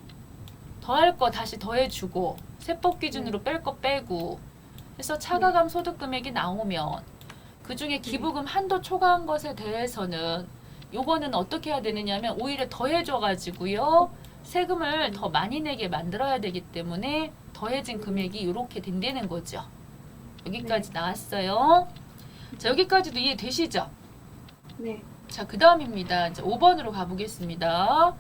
S1: 더할 거 다시 더해주고 세법 기준으로 뺄 거 빼고 해서 차가감 소득 금액이 나오면 그 중에 기부금 한도 초과한 것에 대해서는 요거는 어떻게 해야 되느냐면 오히려 더해줘가지고요 세금을 더 많이 내게 만들어야 되기 때문에 더해진 금액이 이렇게 된다는 거죠. 여기까지 나왔어요. 자, 여기까지도 이해되시죠?
S2: 네.
S1: 자, 그 다음입니다. 이제 5번으로 가보겠습니다.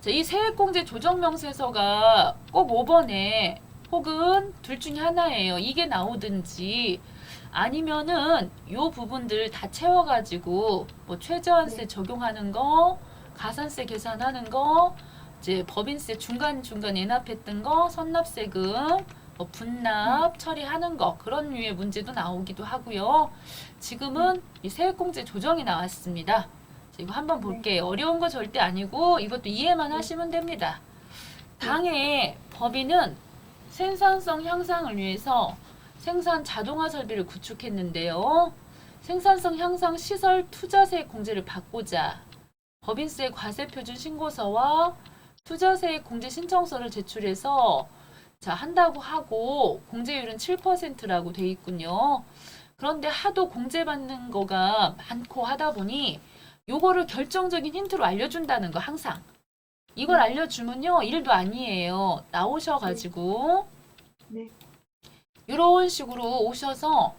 S1: 자, 이 세액공제 조정명세서가 꼭 5번에 혹은 둘 중에 하나예요. 이게 나오든지 아니면은 요 부분들 다 채워가지고 뭐 최저한세 적용하는 거, 가산세 계산하는 거, 이제 법인세 중간중간 예납했던 거, 선납세금, 뭐 분납 처리하는 거 그런 류의 문제도 나오기도 하고요. 지금은 이 세액공제 조정이 나왔습니다. 자, 이거 한번 볼게요. 어려운 거 절대 아니고 이것도 이해만 하시면 됩니다. 당해 법인은 생산성 향상을 위해서 생산 자동화 설비를 구축했는데요. 생산성 향상 시설 투자세액 공제를 받고자 법인세 과세표준 신고서와 투자세액 공제 신청서를 제출해서 자, 한다고 하고 공제율은 7%라고 돼 있군요. 그런데 하도 공제받는 거가 많고 하다 보니 요거를 결정적인 힌트로 알려준다는 거 항상. 이걸 알려주면요. 일도 아니에요. 나오셔가지고
S2: 네.
S1: 이런 식으로 오셔서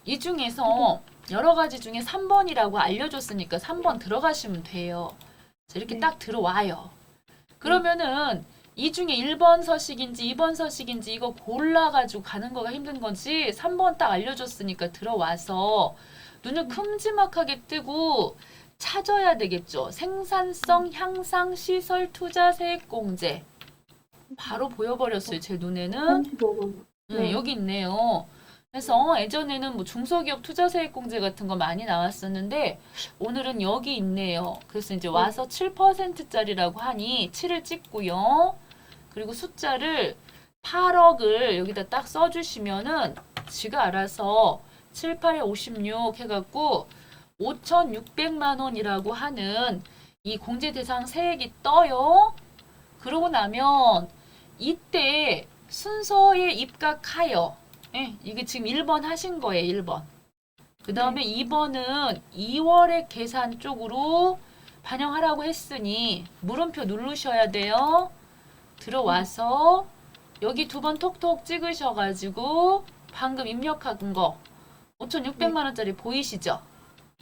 S1: 이 중에서 여러 가지 중에 3번이라고 알려줬으니까 3번 들어가시면 돼요. 자, 이렇게
S2: 네.
S1: 딱 들어와요. 그러면은 이 중에 1번 서식인지 2번 서식인지 이거 골라가지고 가는 거가 힘든 건지 3번 딱 알려줬으니까 들어와서 눈을 큼지막하게 뜨고 찾아야 되겠죠. 생산성 향상 시설 투자 세액 공제. 바로 보여버렸어요. 제 눈에는.
S2: 35번. 네.
S1: 여기 있네요. 그래서 예전에는 뭐 중소기업 투자세액공제 같은 거 많이 나왔었는데 오늘은 여기 있네요. 그래서 이제 와서 7%짜리라고 하니 7을 찍고요. 그리고 숫자를 8억을 여기다 딱 써주시면은 지가 알아서 7, 8에 56 해갖고 5,600만 원이라고 하는 이 공제 대상 세액이 떠요. 그러고 나면 이때 순서에 입각하여 예, 이게 지금 1번 하신 거예요. 1번. 그 다음에 2번은 2월의 계산 쪽으로 반영하라고 했으니 물음표 누르셔야 돼요. 들어와서 여기 두 번 톡톡 찍으셔가지고 방금 입력한 거 5,600만 원짜리 보이시죠?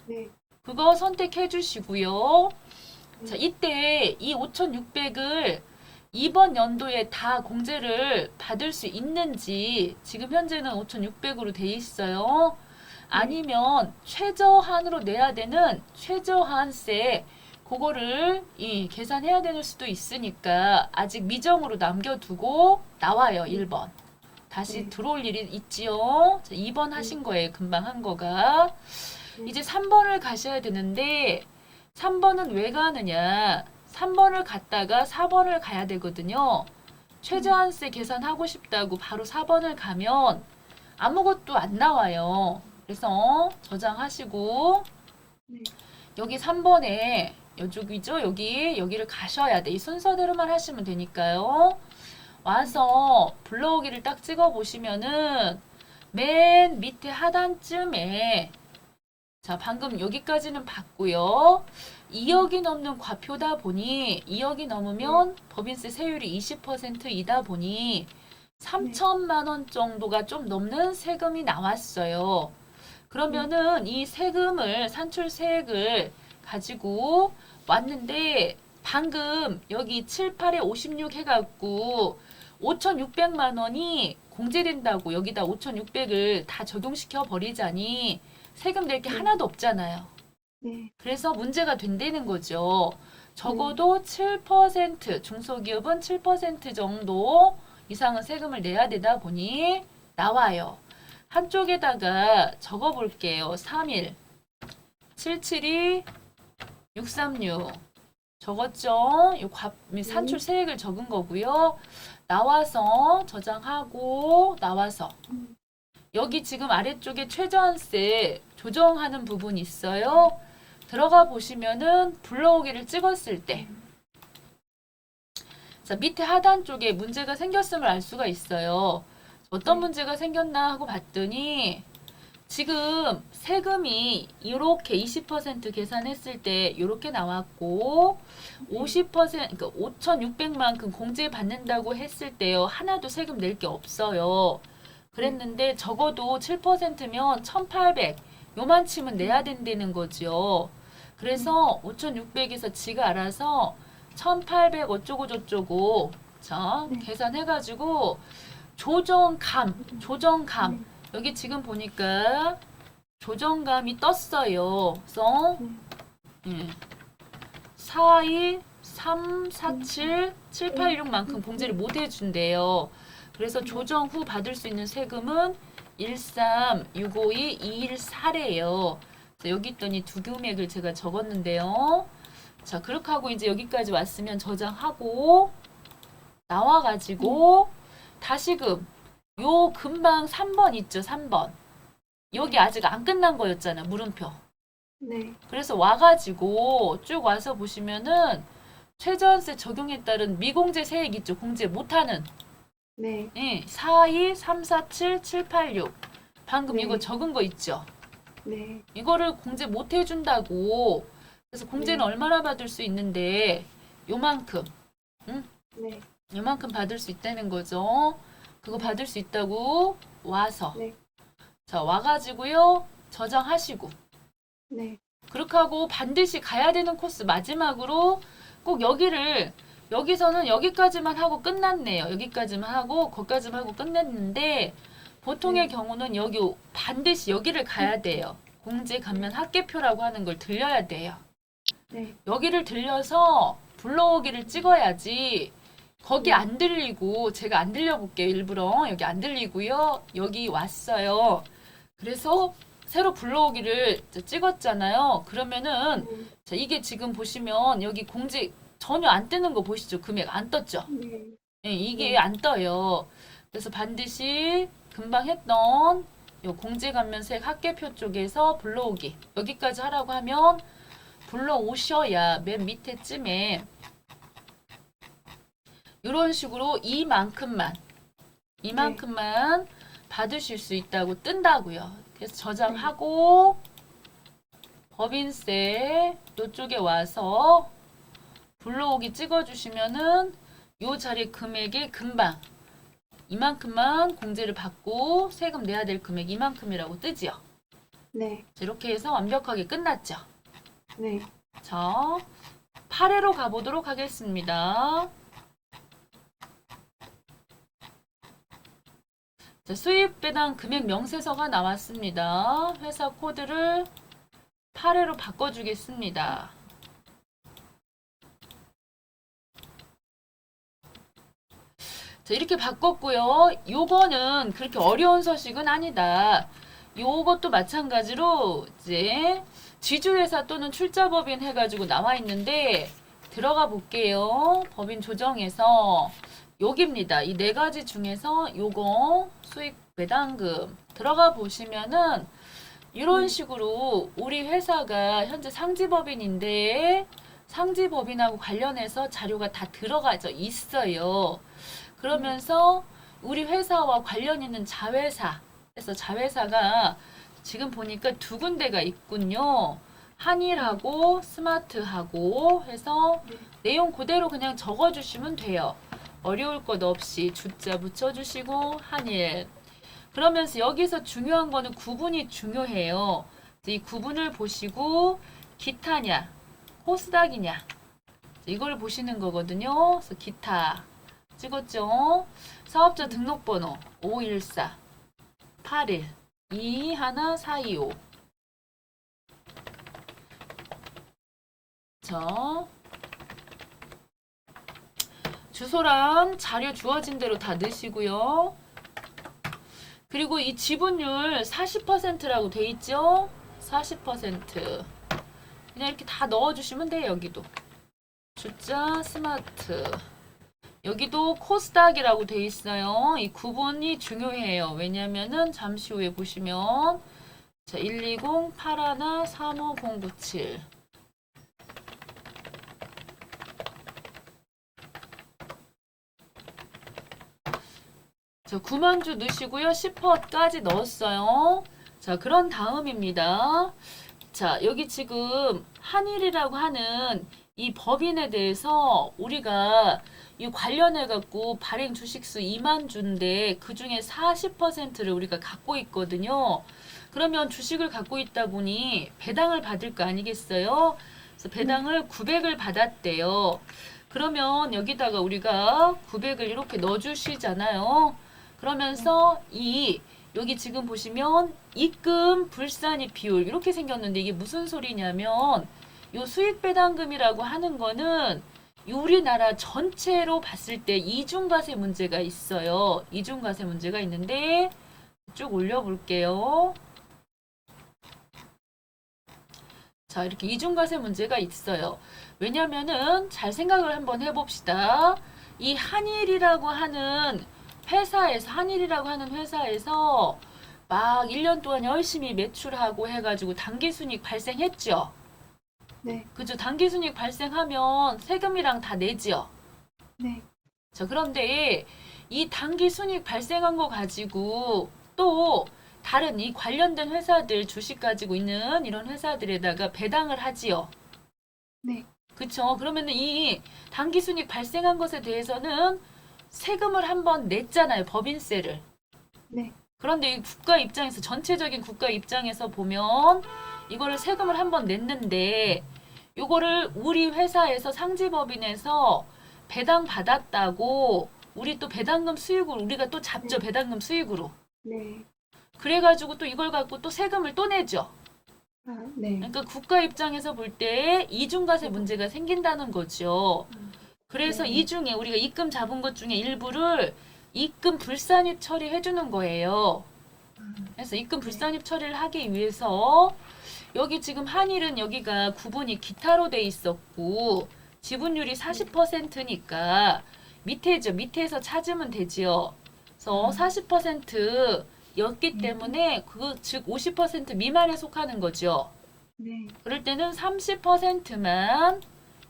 S2: 네.
S1: 그거 선택해 주시고요. 자, 이때 이 5,600을 이번 연도에 다 공제를 받을 수 있는지 지금 현재는 5,600으로 돼 있어요. 아니면 최저한으로 내야 되는 최저한세 그거를 계산해야 될 수도 있으니까 아직 미정으로 남겨두고 나와요. 1번. 다시 들어올 일이 있지요. 자, 2번 하신 거예요. 금방 한 거가. 이제 3번을 가셔야 되는데 3번은 왜 가느냐. 3번을 갔다가 4번을 가야 되거든요. 최저한세 계산하고 싶다고 바로 4번을 가면 아무것도 안 나와요. 그래서 저장하시고
S2: 네.
S1: 여기 3번에 이쪽이죠. 여기를 가셔야 돼. 이 순서대로만 하시면 되니까요. 와서 불러오기를 딱 찍어 보시면은 맨 밑에 하단쯤에 자, 방금 여기까지는 봤고요. 2억이 넘는 과표다 보니 2억이 넘으면 법인세 세율이 20%이다 보니 3천만 원 정도가 좀 넘는 세금이 나왔어요. 그러면은 이 세금을 산출세액을 가지고 왔는데 방금 여기 7, 8에 56 해갖고 5,600만 원이 공제된다고 여기다 5,600을 다 적용시켜 버리자니 세금 낼 게
S2: 네.
S1: 하나도 없잖아요.
S2: 네.
S1: 그래서 문제가 된다는 거죠. 적어도 7% 중소기업은 7% 정도 이상은 세금을 내야 되다 보니 나와요. 한쪽에다가 적어 볼게요. 31, 772, 636 적었죠? 이 산출 세액을 적은 거고요. 나와서 저장하고 나와서 여기 지금 아래쪽에 최저한세 조정하는 부분이 있어요. 들어가 보시면은 불러오기를 찍었을 때 자, 밑에 하단 쪽에 문제가 생겼음을 알 수가 있어요. 어떤 문제가 생겼나 하고 봤더니 지금 세금이 이렇게 20% 계산했을 때 이렇게 나왔고 50% 그러니까 5,600만큼 공제 받는다고 했을 때요. 하나도 세금 낼 게 없어요. 그랬는데 적어도 7%면 1,800 요만치면 내야 된다는 거죠. 그래서 5,600에서 지가 알아서 1,800 어쩌고 저쩌고 자 계산해가지고 조정감 여기 지금 보니까 조정감이 떴어요. 그래서 4, 2, 3, 4, 7, 7, 8, 6만큼 공제를 못 해준대요. 그래서 조정 후 받을 수 있는 세금은 13, 652, 214래요. 여기 있더니 두 금액을 제가 적었는데요. 자, 그렇게 하고 이제 여기까지 왔으면 저장하고 나와가지고 다시금 요 금방 3번 있죠, 3번. 여기 아직 안 끝난 거였잖아, 물음표.
S2: 네.
S1: 그래서 와가지고 쭉 와서 보시면은 최저한세 적용에 따른 미공제 세액 있죠, 공제 못하는.
S2: 네.
S1: 예, 4, 2, 3, 4, 7, 7, 8, 6. 방금
S2: 네.
S1: 이거 적은 거 있죠.
S2: 네.
S1: 이거를 공제 못 해준다고. 그래서 공제는
S2: 네.
S1: 얼마나 받을 수 있는데 요만큼.
S2: 네.
S1: 요만큼 받을 수 있다는 거죠. 그거 받을 수 있다고 와서.
S2: 네.
S1: 자, 와가지고요. 저장하시고.
S2: 네.
S1: 그렇게 하고 반드시 가야 되는 코스 마지막으로 꼭 여기서는 여기까지만 하고 끝났네요. 여기까지만 하고 거기까지만 하고 끝냈는데 보통의 경우는 여기 반드시 여기를 가야 돼요. 공제 감면 합계표라고 하는 걸 들려야 돼요.
S2: 네.
S1: 여기를 들려서 불러오기를 찍어야지 거기 안 들리고 제가 안 들려볼게요. 일부러 여기 안 들리고요. 여기 왔어요. 그래서 새로 불러오기를 찍었잖아요. 그러면은 자, 이게 지금 보시면 여기 공제 전혀 안 뜨는 거 보시죠? 금액 안 떴죠?
S2: 네.
S1: 예, 이게
S2: 네.
S1: 안 떠요. 그래서 반드시 금방 했던 요 공제감면세액 합계표 쪽에서 불러오기 여기까지 하라고 하면 불러오셔야 맨 밑에쯤에 이런 식으로 이만큼만 받으실 수 있다고 뜬다고요. 그래서 저장하고 법인세 이쪽에 와서 불러오기 찍어주시면은 요 자리 금액이 금방 이만큼만 공제를 받고 세금 내야 될 금액 이만큼이라고 뜨지요.
S2: 네.
S1: 이렇게 해서 완벽하게 끝났죠.
S2: 네.
S1: 자, 8회로 가보도록 하겠습니다. 자, 수입 배당 금액 명세서가 나왔습니다. 회사 코드를 8회로 바꿔주겠습니다. 자, 이렇게 바꿨고요. 요거는 그렇게 어려운 서식은 아니다. 요것도 마찬가지로 이제 지주회사 또는 출자법인 해가지고 나와 있는데 들어가 볼게요. 법인 조정에서 여기입니다. 이 네 가지 중에서 요거 수익 배당금 들어가 보시면은 이런 식으로 우리 회사가 현재 상지법인인데 상지법인하고 관련해서 자료가 다 들어가져 있어요. 그러면서 우리 회사와 관련 있는 자회사, 그래서 자회사가 지금 보니까 두 군데가 있군요. 한일하고 스마트하고 해서 내용 그대로 그냥 적어주시면 돼요. 어려울 것 없이 주자 붙여주시고 한일. 그러면서 여기서 중요한 거는 구분이 중요해요. 이 구분을 보시고 기타냐, 코스닥이냐 이걸 보시는 거거든요. 그래서 기타 찍었죠. 사업자 등록번호 514 81 21425. 자, 주소랑 자료 주어진 대로 다 넣으시고요. 그리고 이 지분율 40%라고 돼 있죠? 40%. 그냥 이렇게 다 넣어주시면 돼요. 여기도. 주자 스마트. 여기도 코스닥이라고 돼 있어요. 이 구분이 중요해요. 왜냐면은 잠시 후에 보시면 자, 120-81-35097. 자, 9만주 넣으시고요. 10%까지 넣었어요. 자, 그런 다음입니다. 자, 여기 지금 한일이라고 하는 이 법인에 대해서 우리가 이 관련해 갖고 발행 주식수 2만 주인데 그 중에 40%를 우리가 갖고 있거든요. 그러면 주식을 갖고 있다 보니 배당을 받을 거 아니겠어요? 그래서 배당을 900을 받았대요. 그러면 여기다가 우리가 900을 이렇게 넣어주시잖아요. 그러면서 여기 지금 보시면 입금 불산입 비율 이렇게 생겼는데 이게 무슨 소리냐면 요 수익배당금이라고 하는 거는 우리나라 전체로 봤을 때 이중과세 문제가 있어요. 이중과세 문제가 있는데 쭉 올려볼게요. 자, 이렇게 이중과세 문제가 있어요. 왜냐면은 잘 생각을 한번 해봅시다. 이 한일이라고 하는 회사에서 막 1년 동안 열심히 매출하고 해가지고 당기순이익 발생했죠.
S2: 네.
S1: 그죠? 당기순이익 발생하면 세금이랑 다 내죠.
S2: 네.
S1: 자, 그런데 이 당기순이익 발생한 거 가지고 또 다른 이 관련된 회사들 주식 가지고 있는 이런 회사들에다가 배당을 하지요.
S2: 네.
S1: 그쵸? 그러면은 이 당기순이익 발생한 것에 대해서는 세금을 한번 냈잖아요. 법인세를.
S2: 네.
S1: 그런데 이 국가 입장에서 전체적인 국가 입장에서 보면 이거를 세금을 한번 냈는데 요거를 우리 회사에서 상지법인에서 배당 받았다고 우리 또 배당금 수익으로 우리가 또 잡죠. 배당금 수익으로.
S2: 네.
S1: 그래가지고 또 이걸 갖고 또 세금을 또 내죠.
S2: 아, 네.
S1: 그러니까 국가 입장에서 볼 때 이중과세 문제가 생긴다는 거죠. 그래서
S2: 네.
S1: 이 중에 우리가 입금 잡은 것 중에 일부를 입금 불산입 처리해 주는 거예요. 그래서 입금 불산입 처리를 하기 위해서 여기 지금 한일은 여기가 구분이 기타로 돼 있었고 지분율이 40%니까 밑에죠. 밑에서 찾으면 되지요. 그래서 40%였기 때문에 즉 50% 미만에 속하는 거죠.
S2: 네.
S1: 그럴 때는 30%만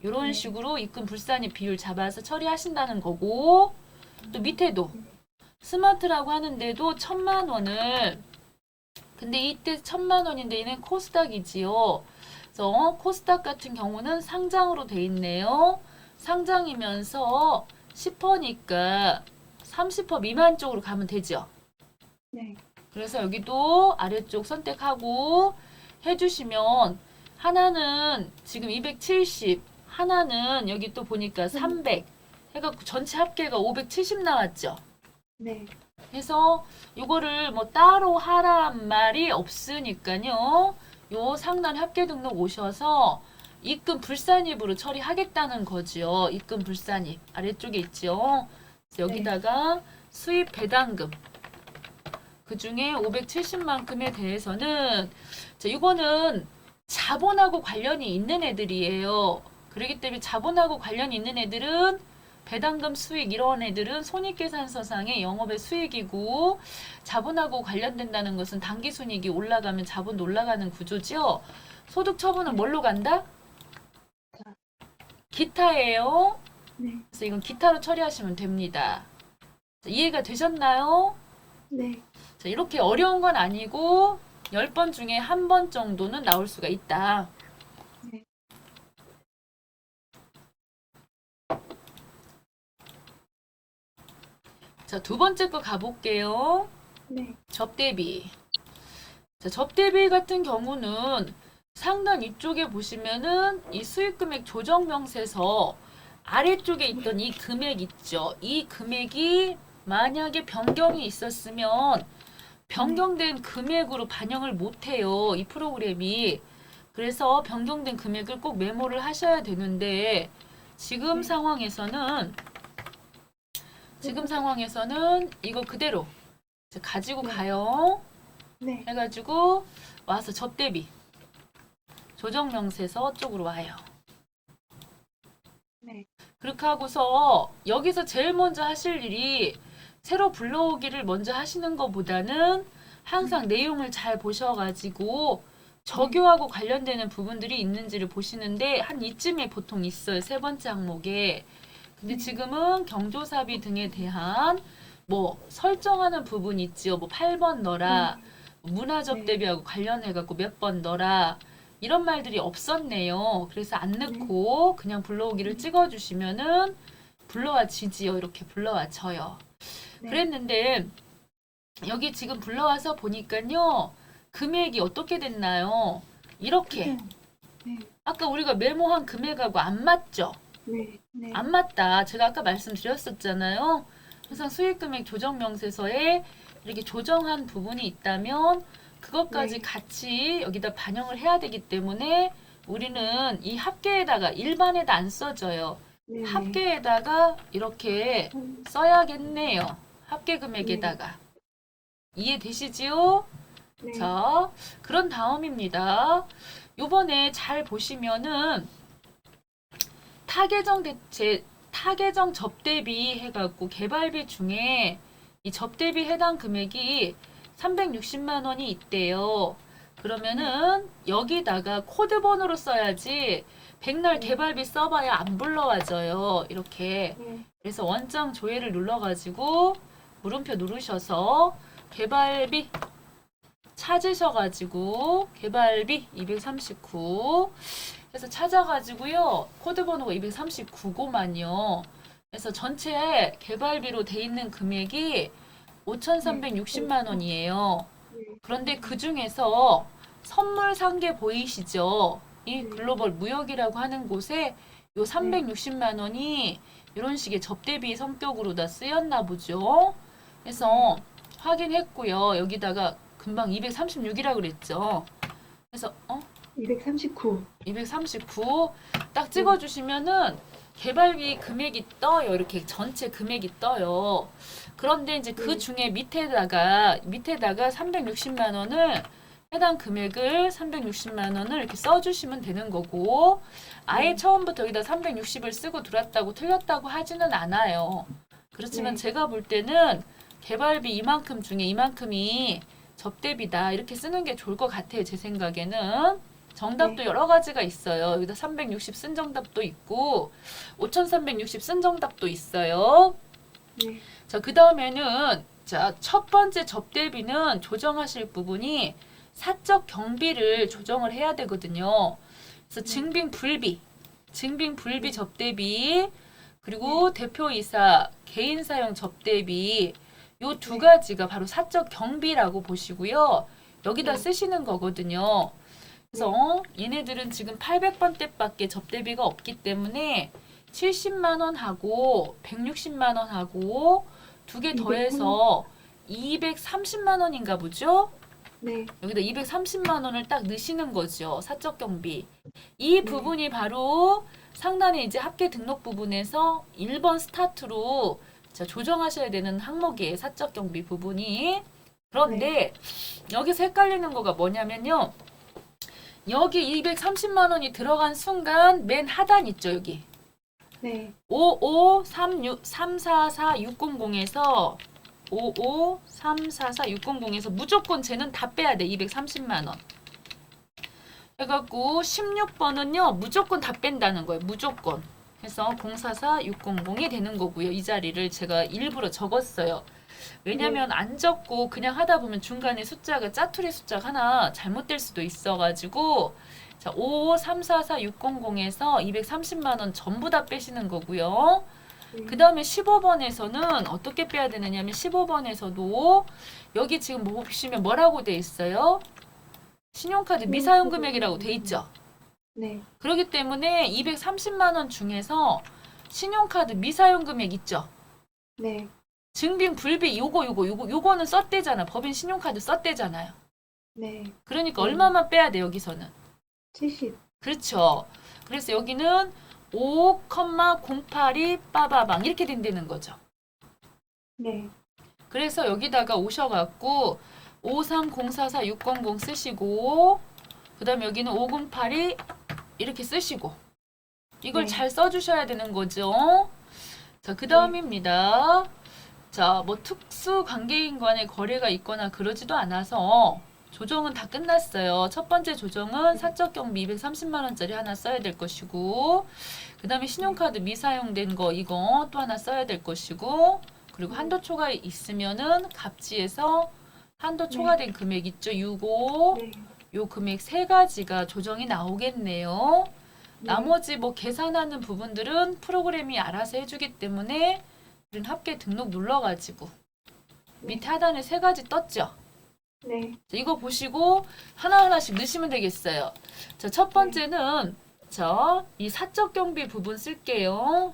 S1: 이런
S2: 네.
S1: 식으로 입금 불산입 비율 잡아서 처리하신다는 거고 또 밑에도 스마트라고 하는데도 1,000만 원을 근데 이때 1,000만 원인데 얘는 코스닥이지요. 그래서 코스닥 같은 경우는 상장으로 돼 있네요. 상장이면서 10%니까 30% 미만 쪽으로 가면 되죠.
S2: 네.
S1: 그래서 여기도 아래쪽 선택하고 해주시면 하나는 지금 270, 하나는 여기 또 보니까 300 해갖고 전체 합계가 570 나왔죠.
S2: 네.
S1: 그래서 이거를 뭐 따로 하란 말이 없으니까요. 요 상단 합계 등록 오셔서 입금 불산입으로 처리하겠다는 거죠. 입금 불산입 아래쪽에 있죠. 그래서 여기다가 수입 배당금 그 중에 570만큼에 대해서는 자, 이거는 자본하고 관련이 있는 애들이에요. 그렇기 때문에 자본하고 관련이 있는 애들은 배당금 수익 이런 애들은 손익계산서상의 영업의 수익이고 자본하고 관련된다는 것은 당기순이익이 올라가면 자본도 올라가는 구조죠. 소득 처분은 뭘로 간다? 기타예요.
S2: 네.
S1: 그래서 이건 기타로 처리하시면 됩니다. 자, 이해가 되셨나요?
S2: 네.
S1: 자, 이렇게 어려운 건 아니고 10번 중에 한 번 정도는 나올 수가 있다.
S2: 네.
S1: 자, 두 번째 거 가볼게요.
S2: 네.
S1: 접대비. 자, 접대비 같은 경우는 상단 이쪽에 보시면은 이 수익금액 조정명세서 아래쪽에 있던 이 금액 있죠. 이 금액이 만약에 변경이 있었으면 변경된 금액으로 반영을 못해요. 이 프로그램이. 그래서 변경된 금액을 꼭 메모를 하셔야 되는데 지금
S2: 네.
S1: 상황에서는 이거 그대로 이제 가지고
S2: 네.
S1: 가요.
S2: 네.
S1: 해가지고 와서 접대비 조정 명세서 쪽으로 와요.
S2: 네.
S1: 그렇게 하고서 여기서 제일 먼저 하실 일이 새로 불러오기를 먼저 하시는 것보다는 항상 내용을 잘 보셔가지고 저교하고 관련되는 부분들이 있는지를 보시는데 한 이쯤에 보통 있어요. 세 번째 항목에. 근데 지금은 경조사비 등에 대한 뭐 설정하는 부분 있지요. 뭐 8번 넣어라. 문화적 대비하고 관련해갖고 몇 번 넣어라. 이런 말들이 없었네요. 그래서 안 넣고 그냥 불러오기를 찍어주시면은 불러와 지지요. 이렇게 불러와 져요.
S2: 네.
S1: 그랬는데 여기 지금 불러와서 보니까요. 금액이 어떻게 됐나요? 이렇게.
S2: 네.
S1: 아까 우리가 메모한 금액하고 안 맞죠?
S2: 네. 네.
S1: 안 맞다. 제가 아까 말씀드렸었잖아요. 항상 수익금액 조정 명세서에 이렇게 조정한 부분이 있다면 그것까지
S2: 네.
S1: 같이 여기다 반영을 해야 되기 때문에 우리는 이 합계에다가 일반에다 안 써져요.
S2: 네.
S1: 합계에다가 이렇게 써야겠네요. 합계 금액에다가. 이해되시지요?
S2: 네.
S1: 자, 그런 다음입니다. 요번에 잘 보시면은 타계정 접대비 해갖고 개발비 중에 이 접대비 해당 금액이 360만 원이 있대요. 그러면은 여기다가 코드 번호로 써야지 백날 개발비 써봐야 안 불러와져요. 이렇게.
S2: 네.
S1: 그래서 원점 조회를 눌러가지고 물음표 누르셔서 개발비 찾으셔가지고 개발비 239 해서 찾아가지고요. 코드 번호가 239고만요. 그래서 전체 개발비로 돼 있는 금액이 5,360만 원이에요. 그런데 그 중에서 선물 상계 보이시죠? 이 글로벌 무역이라고 하는 곳에 요 360만 원이 이런 식의 접대비 성격으로 다 쓰였나 보죠. 그래서 확인했고요. 여기다가 금방 236이라고 그랬죠. 그래서
S2: 239.
S1: 239 딱 찍어주시면은 개발비 금액이 떠요. 이렇게 전체 금액이 떠요. 그런데 이제 그 중에 밑에다가 360만 원을 해당 금액을 360만 원을 이렇게 써주시면 되는 거고 아예 처음부터 여기다 360을 쓰고 들어왔다고 틀렸다고 하지는 않아요. 그렇지만
S2: 네.
S1: 제가 볼 때는 개발비 이만큼 중에 이만큼이 접대비다 이렇게 쓰는 게 좋을 것 같아요. 제 생각에는. 정답도 여러 가지가 있어요. 여기다 360 쓴 정답도 있고 5,360 쓴 정답도 있어요.
S2: 네.
S1: 자, 그 다음에는 자, 첫 번째 접대비는 조정하실 부분이 사적 경비를 조정을 해야 되거든요. 그래서 증빙 불비 접대비 그리고 대표이사 개인 사용 접대비 요 두 가지가 바로 사적 경비라고 보시고요. 여기다 쓰시는 거거든요. 그래서 얘네들은 지금 800번대밖에 접대비가 없기 때문에 70만 원 하고 160만 원 하고 두 개 더해서 230만 원인가 보죠?
S2: 네.
S1: 여기다 230만 원을 딱 넣으시는 거죠. 사적 경비. 이 부분이 바로 상단에 이제 합계 등록 부분에서 1번 스타트로 자, 조정하셔야 되는 항목이에요. 사적 경비 부분이. 그런데 여기서 헷갈리는 거가 뭐냐면요. 여기 230만 원이 들어간 순간 맨 하단 있죠, 여기.
S2: 네.
S1: 55344-600에서 55344-600에서 무조건 쟤는 다 빼야 돼. 230만 원. 해갖고 16번은요. 무조건 다 뺀다는 거예요. 무조건. 해서 044600이 되는 거고요. 이 자리를 제가 일부러 적었어요. 왜냐면 안 적고 그냥 하다 보면 중간에 숫자가 짜투리 숫자가 하나 잘못될 수도 있어가지고 자 55344-600에서 230만 원 전부 다 빼시는 거고요. 그 다음에 15번에서는 어떻게 빼야 되느냐면 15번에서도 여기 지금 뭐 보시면 뭐라고 돼 있어요? 신용카드 미사용 금액이라고 돼 있죠.
S2: 네.
S1: 그렇기 때문에 230만 원 중에서 신용카드 미사용 금액 있죠?
S2: 네.
S1: 증빙 불비 요거는 썼대잖아. 법인 신용카드 썼대잖아요.
S2: 네.
S1: 그러니까 얼마만 빼야 돼 여기서는.
S2: 70.
S1: 그렇죠. 그래서 여기는 5,082 빠바방 이렇게 된다는 거죠.
S2: 네.
S1: 그래서 여기다가 오셔갖고 53044-600 쓰시고 그 다음에 여기는 5082 이렇게 쓰시고 이걸
S2: 네.
S1: 잘 써주셔야 되는 거죠. 자, 그 다음입니다. 자, 뭐 특수 관계인 간의 거래가 있거나 그러지도 않아서 조정은 다 끝났어요. 첫 번째 조정은 사적 경비 230만 원짜리 하나 써야 될 것이고 그 다음에 신용카드 미사용된 거 이거 또 하나 써야 될 것이고 그리고 한도 초과 있으면은 갑지에서 한도 초과된 금액 있죠. 65
S2: 네.
S1: 요 금액 세 가지가 조정이 나오겠네요.
S2: 네.
S1: 나머지 뭐 계산하는 부분들은 프로그램이 알아서 해주기 때문에 우린 합계 등록 눌러가지고 밑에 하단에 세 가지 떴죠.
S2: 네.
S1: 자, 이거 보시고 하나하나씩 넣으시면 되겠어요. 자, 첫 번째는 이 사적 경비 부분 쓸게요.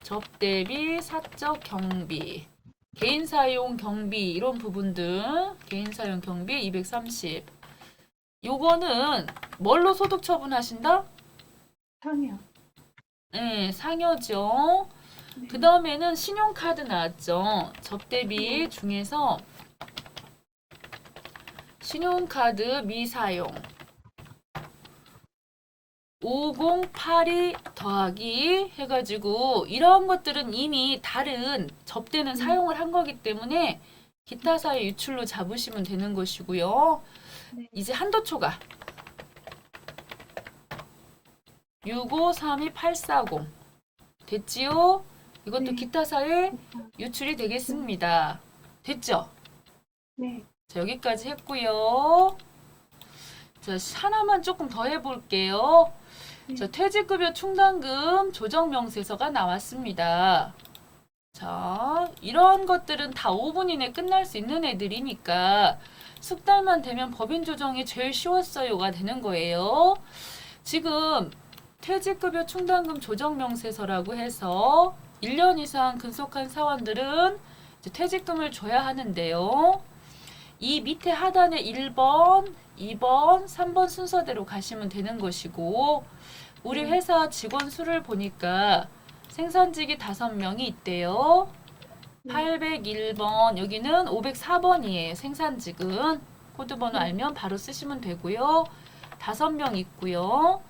S1: 접대비, 사적 경비, 개인 사용 경비 이런 부분들, 개인 사용 경비 230. 요거는 뭘로 소득 처분하신다?
S2: 상여.
S1: 네, 상여죠.
S2: 네.
S1: 그 다음에는 신용카드 나왔죠. 접대비 중에서 신용카드 미사용 5082 더하기 해가지고 이런 것들은 이미 다른 접대는 사용을 한 거기 때문에 기타 사유 유출로 잡으시면 되는 것이고요.
S2: 네.
S1: 이제 한도 초과 6532840 됐지요? 이것도
S2: 네.
S1: 기타 사유 유출이 되겠습니다. 됐죠?
S2: 네.
S1: 자, 여기까지 했고요. 자, 하나만 조금 더 해볼게요.
S2: 네.
S1: 자, 퇴직급여 충당금 조정명세서가 나왔습니다. 자, 이런 것들은 다 5분 이내 끝날 수 있는 애들이니까 숙달만 되면 법인 조정이 제일 쉬웠어요가 되는 거예요. 지금 퇴직급여 충당금 조정명세서라고 해서 1년 이상 근속한 사원들은 이제 퇴직금을 줘야 하는데요. 이 밑에 하단에 1번, 2번, 3번 순서대로 가시면 되는 것이고 우리 회사 직원 수를 보니까 생산직이 5명이 있대요. 801번, 여기는 504번이에요. 생산직은. 코드번호 알면 바로 쓰시면 되고요. 5명 있고요.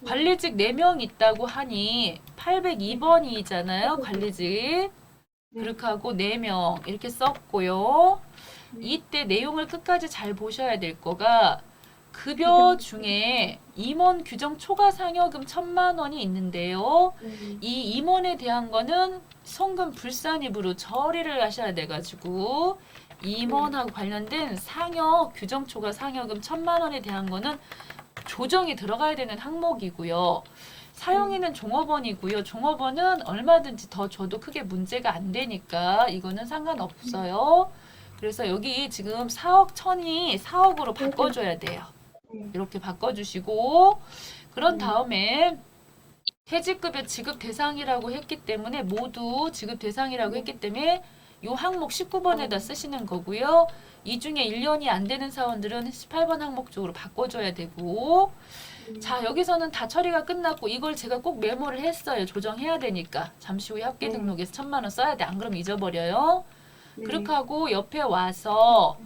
S1: 관리직 4명 있다고 하니 802번이잖아요. 관리직. 그렇게 하고 4명 이렇게 썼고요. 이때 내용을 끝까지 잘 보셔야 될 거가 급여 중에 임원 규정 초과 상여금 1,000만 원이 있는데요. 이 임원에 대한 거는 송금 불산입으로 처리를 하셔야 돼가지고 임원하고 관련된 상여 규정 초과 상여금 1,000만 원에 대한 거는 조정이 들어가야 되는 항목이고요. 사용인은 종업원이고요. 종업원은 얼마든지 더 줘도 크게 문제가 안 되니까 이거는 상관없어요. 그래서 여기 지금 4억 1,000이 4억으로 바꿔줘야 돼요. 이렇게 바꿔주시고 그런 다음에 퇴직급여 지급 대상이라고 했기 때문에 모두 지급 대상이라고 했기 때문에 이 항목 19번에다 쓰시는 거고요. 이 중에 1년이 안 되는 사원들은 18번 항목 쪽으로 바꿔줘야 되고 자, 여기서는 다 처리가 끝났고 이걸 제가 꼭 메모를 했어요. 조정해야 되니까. 잠시 후에 합계 등록에서 1,000만 원 써야 돼. 안 그러면 잊어버려요. 그렇게 하고 옆에 와서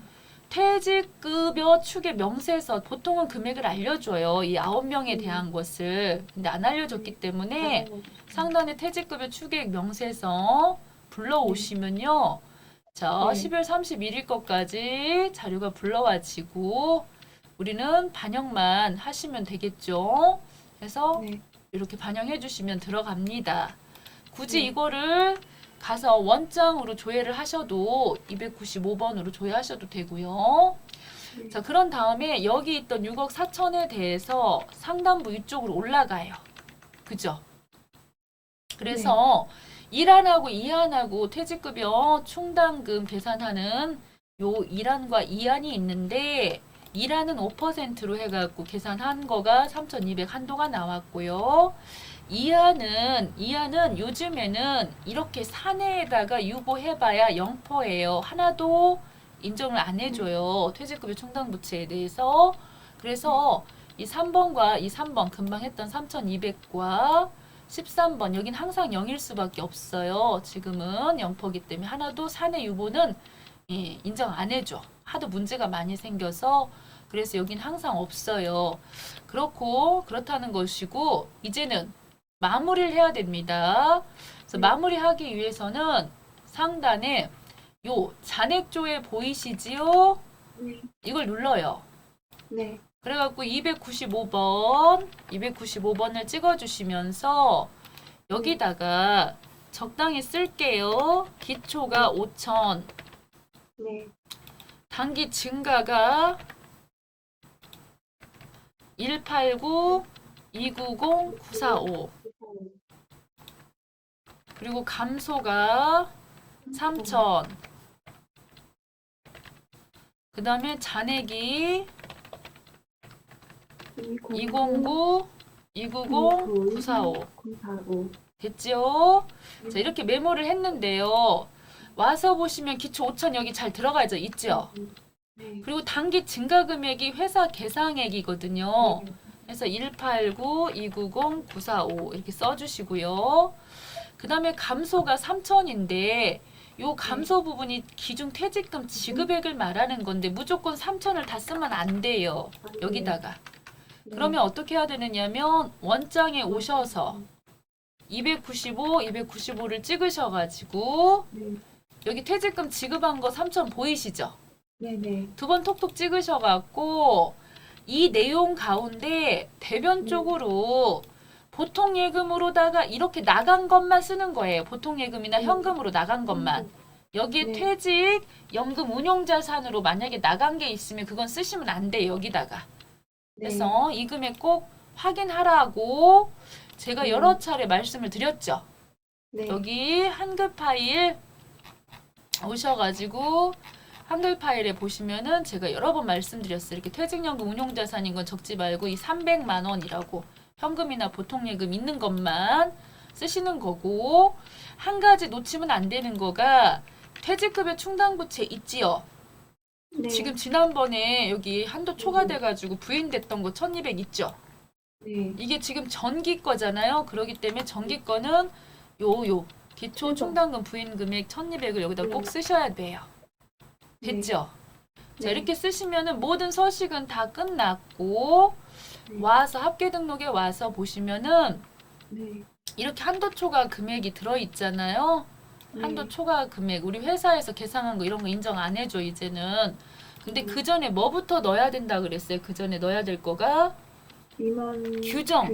S1: 퇴직급여 추계 명세서 보통은 금액을 알려줘요. 이 9명에 대한 것을. 근데 안 알려줬기 때문에 상단에 퇴직급여 추계 명세서 불러오시면요. 자, 12월 31일 것까지 자료가 불러와지고 우리는 반영만 하시면 되겠죠. 그래서 이렇게 반영해 주시면 들어갑니다. 굳이 이거를 가서 원장으로 조회를 하셔도 295번으로 조회하셔도 되고요. 자, 그런 다음에 여기 있던 6억 4천에 대해서 상단부 위쪽으로 올라가요. 그죠? 그래서 1안하고 2안하고 퇴직급여 충당금 계산하는 요 1안과 2안이 있는데 1안은 5%로 해갖고 계산한 거가 3,200 한도가 나왔고요. 이하는 요즘에는 이렇게 사내에다가 유보해봐야 0%예요. 하나도 인정을 안 해줘요. 퇴직급여 충당부채에 대해서. 그래서 이 3번과 이 3번 금방 했던 3200과 13번 여긴 항상 0일 수밖에 없어요. 지금은 0%기 때문에 하나도 사내 유보는 예, 인정 안 해줘. 하도 문제가 많이 생겨서 그래서 여긴 항상 없어요. 그렇다는 것이고 이제는 마무리를 해야 됩니다. 그래서 마무리하기 위해서는 상단에 요 잔액조에 보이시지요?
S2: 네.
S1: 이걸 눌러요.
S2: 네.
S1: 그래갖고 295번을 찍어주시면서 여기다가 적당히 쓸게요. 기초가 5천,
S2: 네.
S1: 단기 증가가 189, 290, 945 그리고 감소가 3천 그 다음에 잔액이 209, 290, 945
S2: 945.
S1: 됐죠? 자, 이렇게 메모를 했는데요. 와서 보시면 기초 5천 여기 잘 들어가져 있죠?
S2: 네.
S1: 그리고 단기 증가 금액이 회사 계상액이거든요.
S2: 네.
S1: 그래서 189, 290, 945 이렇게 써주시고요. 그 다음에 감소가 3천인데 요 감소 부분이 기준 퇴직금 지급액을 말하는 건데 무조건 3천을 다 쓰면 안 돼요. 여기다가. 그러면 어떻게 해야 되느냐면 원장에 오셔서 295, 295를 찍으셔가지고
S2: 네.
S1: 여기 퇴직금 지급한 거 3천 보이시죠?
S2: 네네.
S1: 두 번 톡톡 찍으셔갖고 이 내용 가운데 대변 쪽으로 보통 예금으로다가 이렇게 나간 것만 쓰는 거예요. 보통 예금이나 현금으로 나간 것만. 여기에
S2: 네.
S1: 퇴직, 연금 운용자산으로 만약에 나간 게 있으면 그건 쓰시면 안 돼요. 여기다가.
S2: 네.
S1: 그래서 이 금액 꼭 확인하라고 제가 여러 차례 말씀을 드렸죠.
S2: 네.
S1: 여기 한글 파일 오셔가지고 한글 파일에 보시면은 제가 여러 번 말씀드렸어요. 이렇게 퇴직연금 운용자산인 건 적지 말고 이 300만 원이라고 현금이나 보통예금 있는 것만 쓰시는 거고 한 가지 놓치면 안 되는 거가 퇴직급여 충당부채 있지요.
S2: 네.
S1: 지금 지난번에 여기 한도 초과돼가지고 부인됐던 거 1200 있죠.
S2: 네.
S1: 이게 지금 전기 거잖아요. 그렇기 때문에 전기 거는 요 기초 충당금 부인 금액 1200을 여기다 꼭 쓰셔야 돼요. 됐죠? 자,
S2: 네.
S1: 이렇게 쓰시면은 모든 서식은 다 끝났고
S2: 네.
S1: 와서 합계 등록에 와서 보시면은
S2: 네.
S1: 이렇게 한도 초과 금액이 들어 있잖아요. 한도 초과 금액 우리 회사에서 계산한 거 이런 거 인정 안 해줘 이제는. 근데 그 전에 뭐부터 넣어야 된다 그랬어요? 그 전에 넣어야 될 거가
S2: 임원
S1: 규정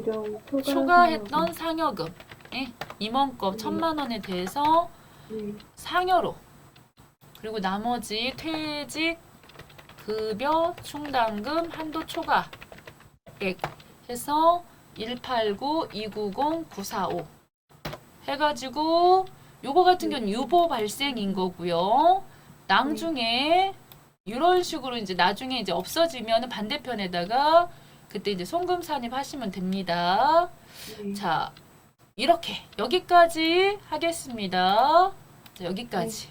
S1: 초과했던 상여금 예? 임원급 1000만 원에 대해서
S2: 네.
S1: 상여로 그리고 나머지 퇴직 급여 충당금 한도 초과액 해서 189, 290, 945 해가지고 요거 같은 경우는 유보 발생인 거고요. 나중에 이런 식으로 이제 나중에 이제 없어지면 반대편에다가 그때 이제 송금 산입하시면 됩니다.
S2: 네.
S1: 자, 이렇게 여기까지 하겠습니다. 자, 여기까지.